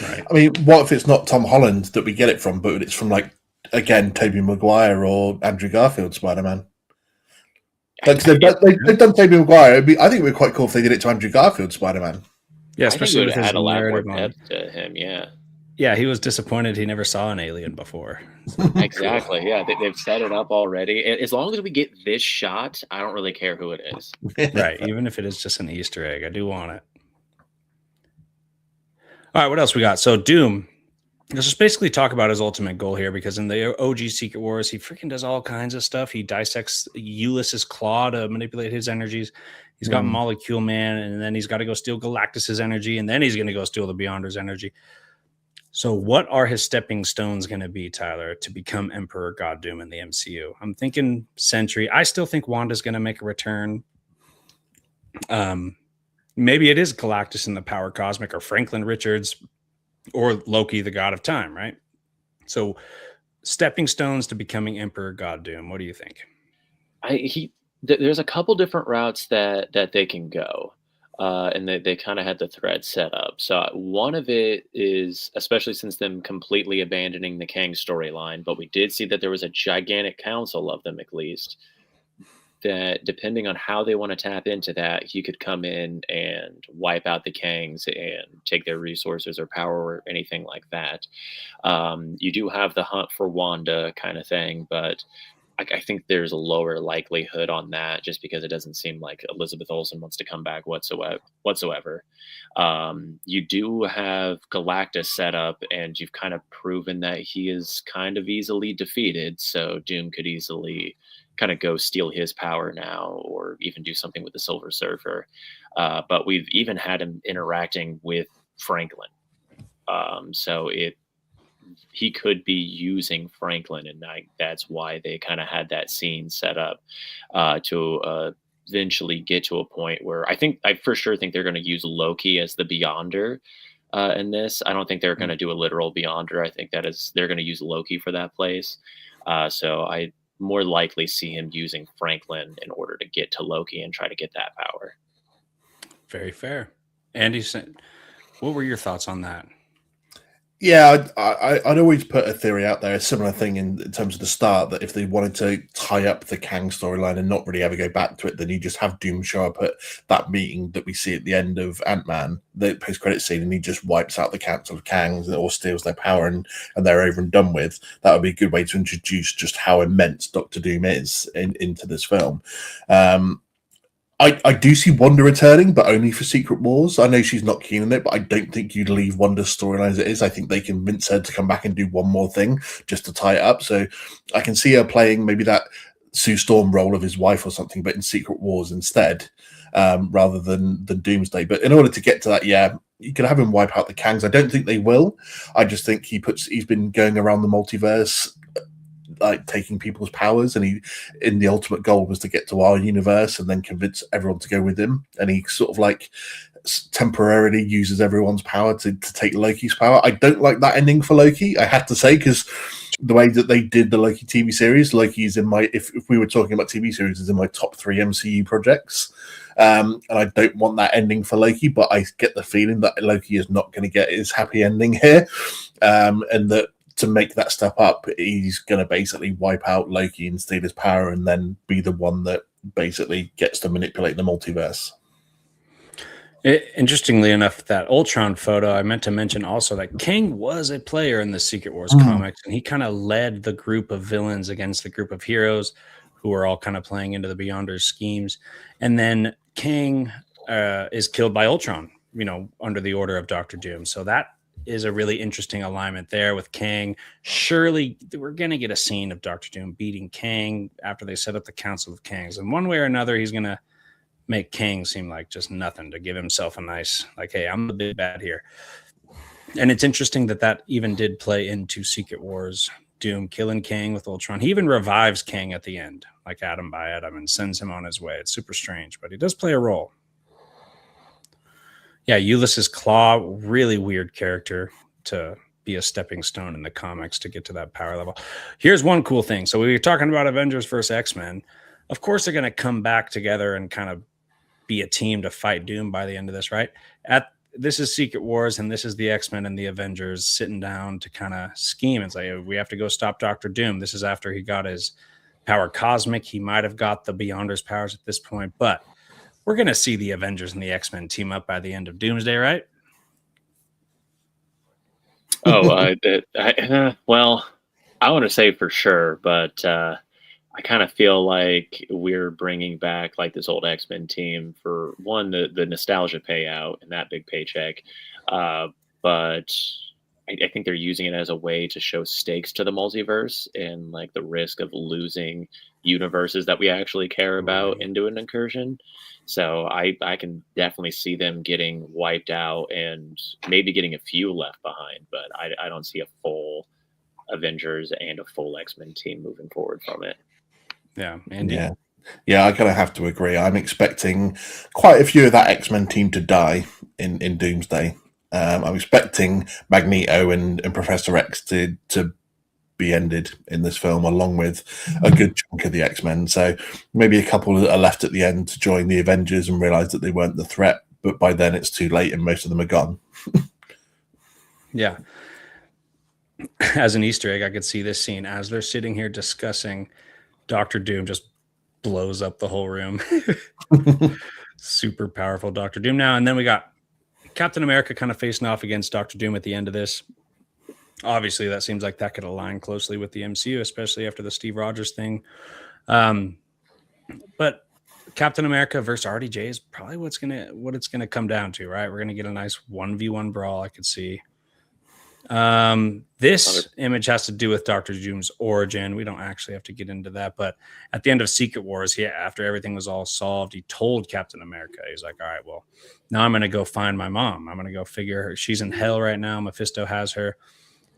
Right. I mean, what if it's not Tom Holland that we get it from, but it's from like, again, Tobey Maguire or Andrew Garfield Spider-Man? Like, they've done Tobey Maguire. I think it would be quite cool if they did it to Andrew Garfield Spider-Man. Yeah, especially with his add a lot more depth to him. Yeah, he was disappointed he never saw an alien before. So, exactly. Cool. Yeah, they've set it up already. As long as we get this shot, I don't really care who it is. Right, even if it is just an Easter egg, I do want it. All right, what else we got? So Doom. Let's just basically talk about his ultimate goal here, because in the OG Secret Wars, he freaking does all kinds of stuff. He dissects Ulysses' claw to manipulate his energies. He's got Molecule Man, and then he's got to go steal Galactus's energy, and then he's going to go steal the Beyonder's energy. So what are his stepping stones going to be, Tyler, to become Emperor God Doom in the MCU? I'm thinking Sentry. I still think Wanda's going to make a return. Maybe it is Galactus in the Power Cosmic, or Franklin Richards, or Loki, the God of Time, right? So stepping stones to becoming Emperor God Doom. What do you think? There's a couple different routes that they can go. And they kind of had the thread set up. So one of it is, especially since them completely abandoning the Kang storyline, but we did see that there was a gigantic council of them, at least, that depending on how they want to tap into that, he could come in and wipe out the Kangs and take their resources or power or anything like that. You do have the hunt for Wanda kind of thing, but I think there's a lower likelihood on that, just because it doesn't seem like Elizabeth Olsen wants to come back whatsoever. You do have Galactus set up, and you've kind of proven that he is kind of easily defeated. So Doom could easily kind of go steal his power now, or even do something with the Silver Surfer. But we've even had him interacting with Franklin. So he could be using Franklin, and that's why they kind of had that scene set up to eventually get to a point where I for sure think they're going to use Loki as the Beyonder in this. I don't think they're going to do a literal Beyonder. I think they're going to use Loki for that place. So I more likely see him using Franklin in order to get to Loki and try to get that power. Very fair. Andy, what were your thoughts on that? Yeah, I'd always put a theory out there, a similar thing in terms of the start, that if they wanted to tie up the Kang storyline and not really ever go back to it, then you just have Doom show up at that meeting that we see at the end of Ant-Man, the post-credit scene, and he just wipes out the council of Kangs or steals their power, and they're over and done with. That would be a good way to introduce just how immense Doctor Doom is into this film. I do see Wanda returning, but only for Secret Wars. I know she's not keen on it, but I don't think you'd leave Wanda's storyline as it is. I think they convince her to come back and do one more thing just to tie it up. So I can see her playing maybe that Sue Storm role of his wife or something, but in Secret Wars instead, rather than Doomsday. But in order to get to that, you could have him wipe out the Kangs. I don't think they will. I just think he's been going around the multiverse, like taking people's powers, and the ultimate goal was to get to our universe and then convince everyone to go with him, and he sort of like temporarily uses everyone's power to take Loki's power. I don't like that ending for Loki, I have to say, because the way that they did the Loki TV series, Loki is in my, if we were talking about TV series, is in my top 3 MCU projects. And I don't want that ending for Loki, but I get the feeling that Loki is not going to get his happy ending here, and that to make that step up, he's going to basically wipe out Loki and steal his power, and then be the one that basically gets to manipulate the multiverse. Interestingly enough, that Ultron photo, I meant to mention also that King was a player in the Secret Wars comics, and he kind of led the group of villains against the group of heroes who were all kind of playing into the Beyonders schemes. And then King is killed by Ultron, under the order of Dr. Doom. So that is a really interesting alignment there with Kang. Surely we're going to get a scene of Dr. Doom beating Kang after they set up the Council of Kangs. And one way or another, he's going to make Kang seem like just nothing, to give himself a nice, like, hey, I'm the big bad here. And it's interesting that even did play into Secret Wars. Doom killing Kang with Ultron. He even revives Kang at the end, like Atom by Atom, and sends him on his way. It's super strange, but he does play a role. Yeah, Ulysses Claw, really weird character to be a stepping stone in the comics to get to that power level. Here's one cool thing. So we were talking about Avengers versus X-Men. Of course, they're going to come back together and kind of be a team to fight Doom by the end of this, right? This is Secret Wars, and this is the X-Men and the Avengers sitting down to kind of scheme and say, we have to go stop Dr. Doom. This is after he got his power cosmic. He might have got the Beyonders powers at this point, but we're going to see the Avengers and the X-Men team up by the end of Doomsday, right? Oh, well, I want to say for sure, but I kind of feel like we're bringing back like this old X-Men team for one, the nostalgia payout and that big paycheck. But I think they're using it as a way to show stakes to the multiverse and like the risk of losing universes that we actually care about into an incursion. So I can definitely see them getting wiped out and maybe getting a few left behind, but I don't see a full Avengers and a full X-Men team moving forward from it. Yeah, Andy. Yeah, I kind of have to agree. I'm expecting quite a few of that X-Men team to die in Doomsday. I'm expecting Magneto and Professor X to be ended in this film, along with a good chunk of the X-Men. So maybe a couple that are left at the end to join the Avengers and realize that they weren't the threat, but by then it's too late and most of them are gone. Yeah. As an Easter egg, I could see this scene as they're sitting here discussing. Dr. Doom just blows up the whole room. Super powerful Dr. Doom now. And then we got Captain America kind of facing off against Dr. Doom at the end of this. Obviously, that seems like that could align closely with the MCU, especially after the Steve Rogers thing. But Captain America versus RDJ is probably what it's gonna come down to, right? We're gonna get a nice 1v1 brawl, I could see. This image has to do with Dr. Doom's origin. We don't actually have to get into that, but at the end of Secret Wars, after everything was all solved, he told Captain America, he's like, all right, well, now I'm going to go find my mom. I'm going to go figure her. She's in hell right now. Mephisto has her.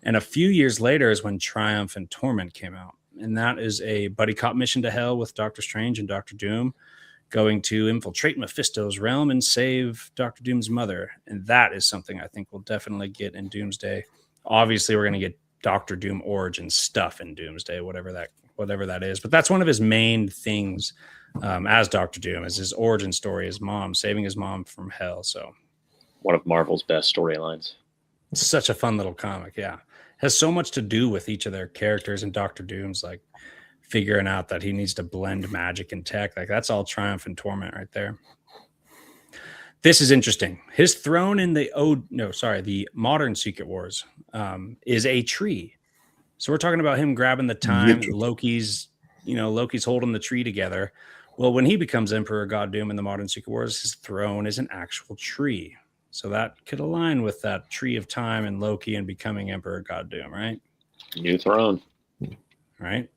And a few years later is when Triumph and Torment came out. And that is a buddy cop mission to hell with Doctor Strange and Dr. Doom going to infiltrate Mephisto's realm and save Dr. Doom's mother. And that is something I think we'll definitely get in Doomsday. Obviously, we're going to get Dr. Doom origin stuff in Doomsday, whatever that is. But that's one of his main things as Dr. Doom, is his origin story, his mom, saving his mom from hell. So one of Marvel's best storylines. It's such a fun little comic, yeah. Has so much to do with each of their characters, and Dr. Doom's like figuring out that he needs to blend magic and tech. Like that's all Triumph and Torment right there. This is interesting. His throne in the modern Secret Wars is a tree. So we're talking about him grabbing the time. Loki's holding the tree together. Well, when he becomes Emperor God Doom in the modern Secret Wars, his throne is an actual tree. So that could align with that tree of time and Loki and becoming Emperor God Doom, right? New throne. Right?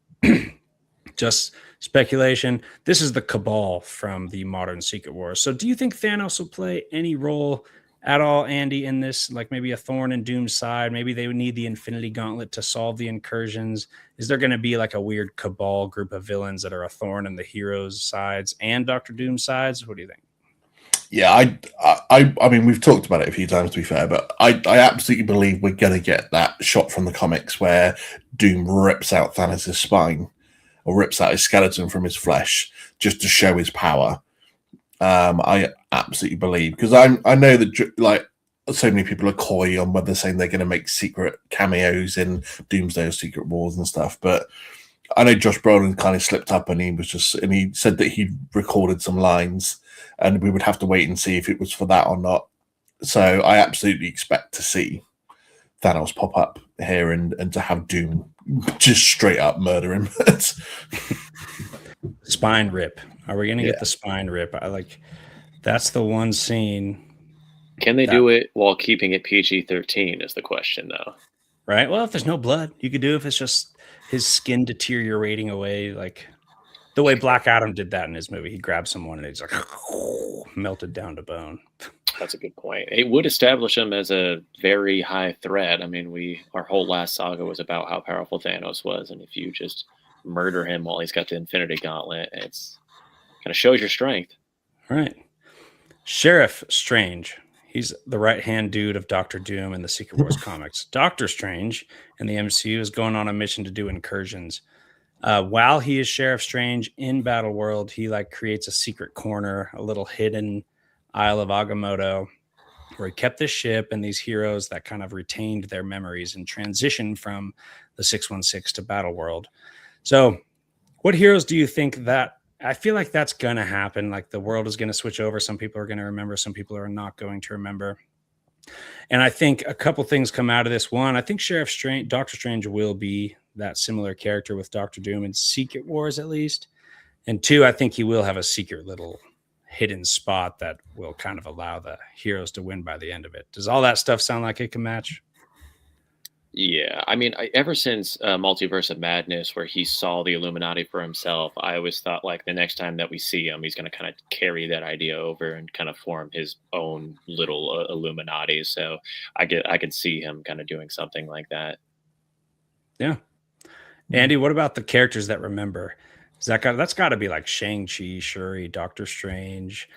Just speculation. This is the Cabal from the modern Secret Wars. So do you think Thanos will play any role at all, Andy, in this? Like maybe a thorn in Doom's side? Maybe they would need the Infinity Gauntlet to solve the incursions. Is there going to be like a weird Cabal group of villains that are a thorn in the heroes' sides and Dr. Doom's sides? What do you think? Yeah, I mean, we've talked about it a few times, to be fair, but I absolutely believe we're going to get that shot from the comics where Doom rips out Thanos' spine or rips out his skeleton from his flesh just to show his power. I absolutely believe, because I know that like so many people are coy on whether saying they're going to make secret cameos in Doomsday or Secret Wars and stuff, but I know Josh Brolin kind of slipped up and he said that he recorded some lines, and we would have to wait and see if it was for that or not. So I absolutely expect to see Thanos pop up here and to have Doom just straight up murder him. Spine rip. Are we gonna get the spine rip? That's the one scene. Can they do it while keeping it PG-13 is the question, though. Right. Well, if there's no blood, you could do if it's just his skin deteriorating away, like the way Black Adam did that in his movie. He grabbed someone and he's like melted down to bone. That's a good point. It would establish him as a very high threat. I mean, our whole last saga was about how powerful Thanos was, and if you just murder him while he's got the Infinity Gauntlet, it's kind of shows your strength. All right. Sheriff Strange. He's the right-hand dude of Doctor Doom in the Secret Wars comics. Doctor Strange in the MCU is going on a mission to do incursions. While he is Sheriff Strange in Battleworld, he creates a secret corner, a little hidden Isle of Agamotto, where he kept this ship and these heroes that kind of retained their memories and transitioned from the 616 to Battleworld. So what heroes do you think that I feel like that's going to happen? Like the world is going to switch over. Some people are going to remember. Some people are not going to remember. And I think a couple things come out of this. One, I think Doctor Strange will be that similar character with Doctor Doom in Secret Wars, at least. And two, I think he will have a secret little hidden spot that will kind of allow the heroes to win by the end of it. Does all that stuff sound like it can match? Yeah, I mean, ever since Multiverse of Madness, where he saw the Illuminati for himself, I always thought like the next time that we see him, he's going to kind of carry that idea over and kind of form his own little Illuminati. So I could see him kind of doing something like that. Yeah. Andy, what about the characters that remember? That's got to be like Shang-Chi, Shuri, Doctor Strange,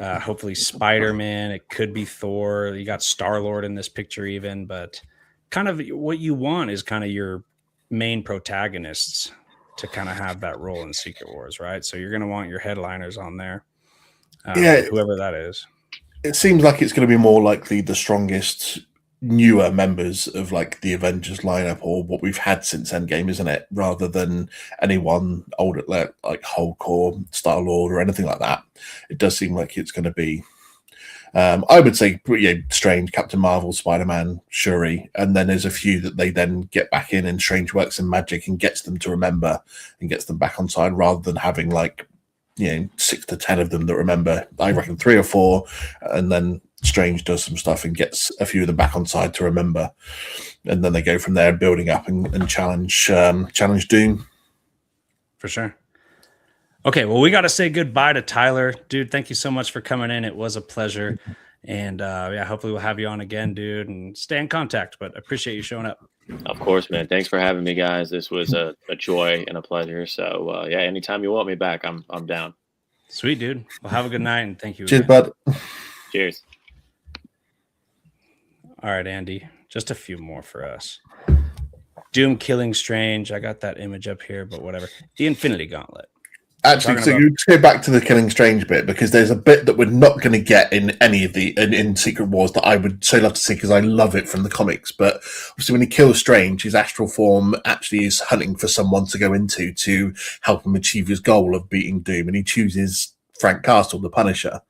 hopefully Spider-Man. It could be Thor. You got Star-Lord in this picture even, but kind of what you want is kind of your main protagonists to kind of have that role in Secret Wars, right? So you're going to want your headliners on there. Whoever that is. It seems like it's going to be more likely the strongest newer members of like the Avengers lineup or what we've had since Endgame, isn't it? Rather than anyone older like Hulk or Star-Lord or anything like that. It does seem like it's going to be I would say Strange, Captain Marvel, Spider-Man, Shuri, and then there's a few that they then get back in and Strange works in magic and gets them to remember and gets them back on side rather than having 6 to 10 of them that remember. I reckon 3 or 4, and then Strange does some stuff and gets a few of them back on side to remember, and then they go from there building up and challenge Doom. For sure. Okay, well, we got to say goodbye to Tyler. Dude, thank you so much for coming in. It was a pleasure. And hopefully we'll have you on again, dude, and stay in contact. But I appreciate you showing up. Of course, man. Thanks for having me, guys. This was a joy and a pleasure. So, anytime you want me back, I'm down. Sweet, dude. Well, have a good night, and thank you. Cheers, bud. Cheers. All right, Andy. Just a few more for us. Doom killing Strange. I got that image up here, but whatever. The Infinity Gauntlet. Actually, so you go back to the Killing Strange bit because there's a bit that we're not going to get in any of the in Secret Wars that I would so love to see because I love it from the comics. But obviously, when he kills Strange, his astral form actually is hunting for someone to go into to help him achieve his goal of beating Doom, and he chooses Frank Castle, the Punisher.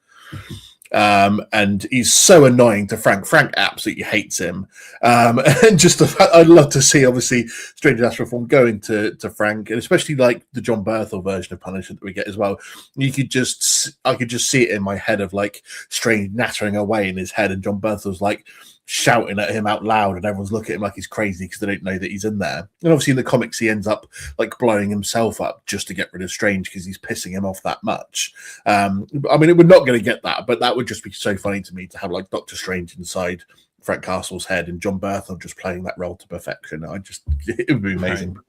And he's so annoying to Frank. Frank absolutely hates him. And just the fact I'd love to see, obviously, Strange Astral Form going to Frank, and especially like the John Berthel version of Punisher that we get as well. I could just see it in my head of like Strange nattering away in his head, and John Berthel's like shouting at him out loud, and everyone's looking at him like he's crazy because they don't know that he's in there. And obviously in the comics he ends up like blowing himself up just to get rid of Strange because he's pissing him off that much. I mean, we're not going to get that, but that would just be so funny to me to have like Doctor Strange inside Frank Castle's head and John Berthel just playing that role to perfection. It would be amazing. Right.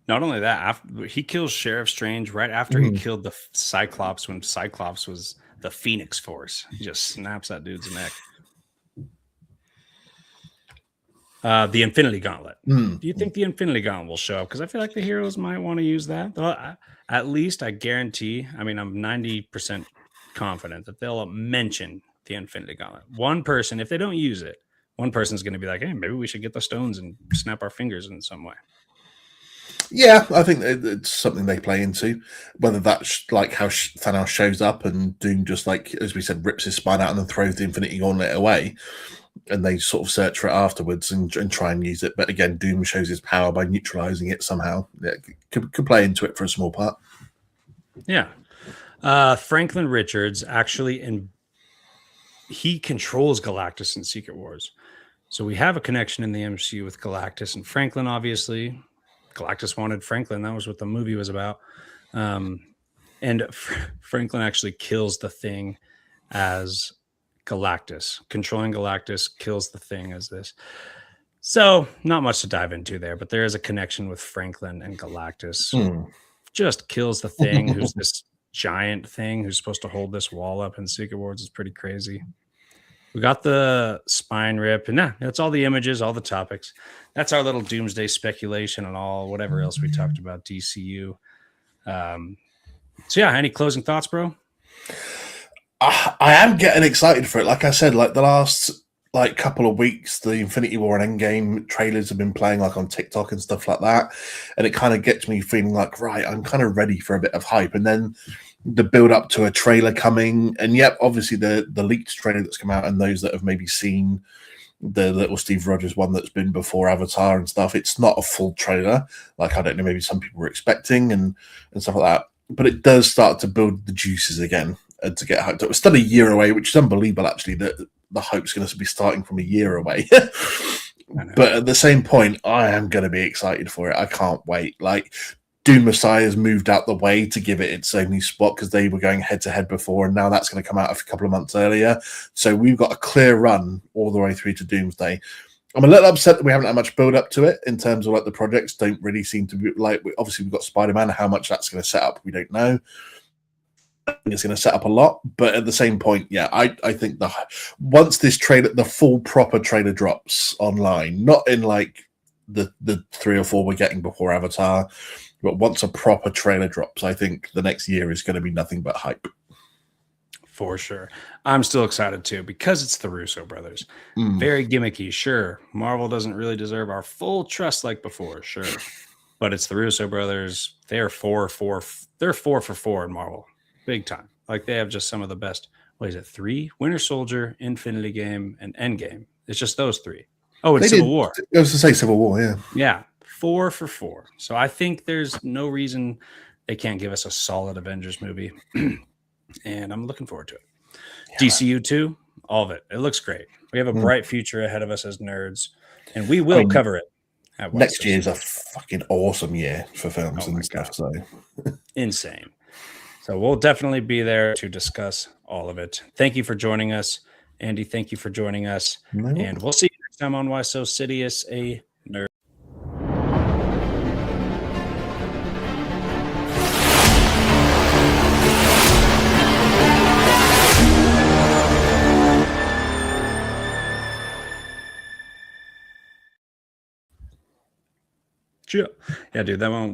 Not only that, he kills Sheriff Strange right after he killed the Cyclops when Cyclops was the Phoenix Force. He just snaps that dude's neck. The Infinity Gauntlet. Do you think the Infinity Gauntlet will show up? Because I feel like the heroes might want to use that. At least I guarantee. I mean, I'm 90% confident that they'll mention the Infinity Gauntlet. One person, if they don't use it, one person's going to be like, hey, maybe we should get the stones and snap our fingers in some way. Yeah, I think it's something they play into. Whether that's like how Thanos shows up and Doom just, like, as we said, rips his spine out and then throws the Infinity Gauntlet away, and they sort of search for it afterwards and try and use it. But again, Doom shows his power by neutralizing it somehow. Yeah, could play into it for a small part. Yeah. Franklin Richards actually, he controls Galactus in Secret Wars. So we have a connection in the MCU with Galactus and Franklin, obviously. Galactus wanted Franklin. That was what the movie was about. And Franklin actually kills the Thing as Galactus. Controlling Galactus kills the Thing as this. So not much to dive into there, but there is a connection with Franklin and Galactus. Just kills the Thing, who's this giant thing who's supposed to hold this wall up in Secret Wars. Is pretty crazy. We got the spine rip, and that's all the images, all the topics. That's our little Doomsday speculation and all whatever else we talked about DCU. So yeah, any closing thoughts, bro? I am getting excited for it. Like I said, like the last couple of weeks, the Infinity War and Endgame trailers have been playing like on TikTok and stuff like that, and it kind of gets me feeling like, right, I'm kind of ready for a bit of hype. And then the build up to a trailer coming, and yep, obviously the leaked trailer that's come out, and those that have maybe seen the little Steve Rogers one that's been before Avatar and stuff, it's not a full trailer. Like, I don't know, maybe some people were expecting and stuff like that, but it does start to build the juices again and to get hyped up. It's still a year away, which is unbelievable actually, that the hype's going to be starting from a year away. But at the same point, I am going to be excited for it. I can't wait. Like, Doom Messiah's moved out the way to give it its only spot because they were going head to head before, and now that's going to come out a couple of months earlier. So we've got a clear run all the way through to Doomsday. I'm a little upset that we haven't had much build up to it in terms of like the projects don't really seem to be like, obviously we've got Spider-Man. How much that's going to set up, we don't know. I think it's going to set up a lot, but at the same point, yeah, I think once this trailer, the full proper trailer drops online, not in like the 3 or 4 we're getting before Avatar, but once a proper trailer drops, I think the next year is going to be nothing but hype. For sure. I'm still excited too, because it's the Russo brothers. Very gimmicky, sure. Marvel doesn't really deserve our full trust like before, sure. But it's the Russo brothers. They're 4 for 4 in Marvel. Big time. Like, they have just some of the best. What is it? 3? Winter Soldier, Infinity Game, and Endgame. It's just those 3. Oh, and Civil War. I was to say Civil War, yeah. Yeah, 4 for 4. So I think there's no reason they can't give us a solid Avengers movie. And I'm looking forward to it. Yeah. DCU 2, all of it. It looks great. We have a bright future ahead of us as nerds, and we will cover it. Next year is a fucking awesome year for films and stuff. So insane. So we'll definitely be there to discuss all of it. Thank you for joining us. Andy, thank you for joining us. And we'll see you next time on Why So Sidious, a Nerd. Yeah, dude, that went way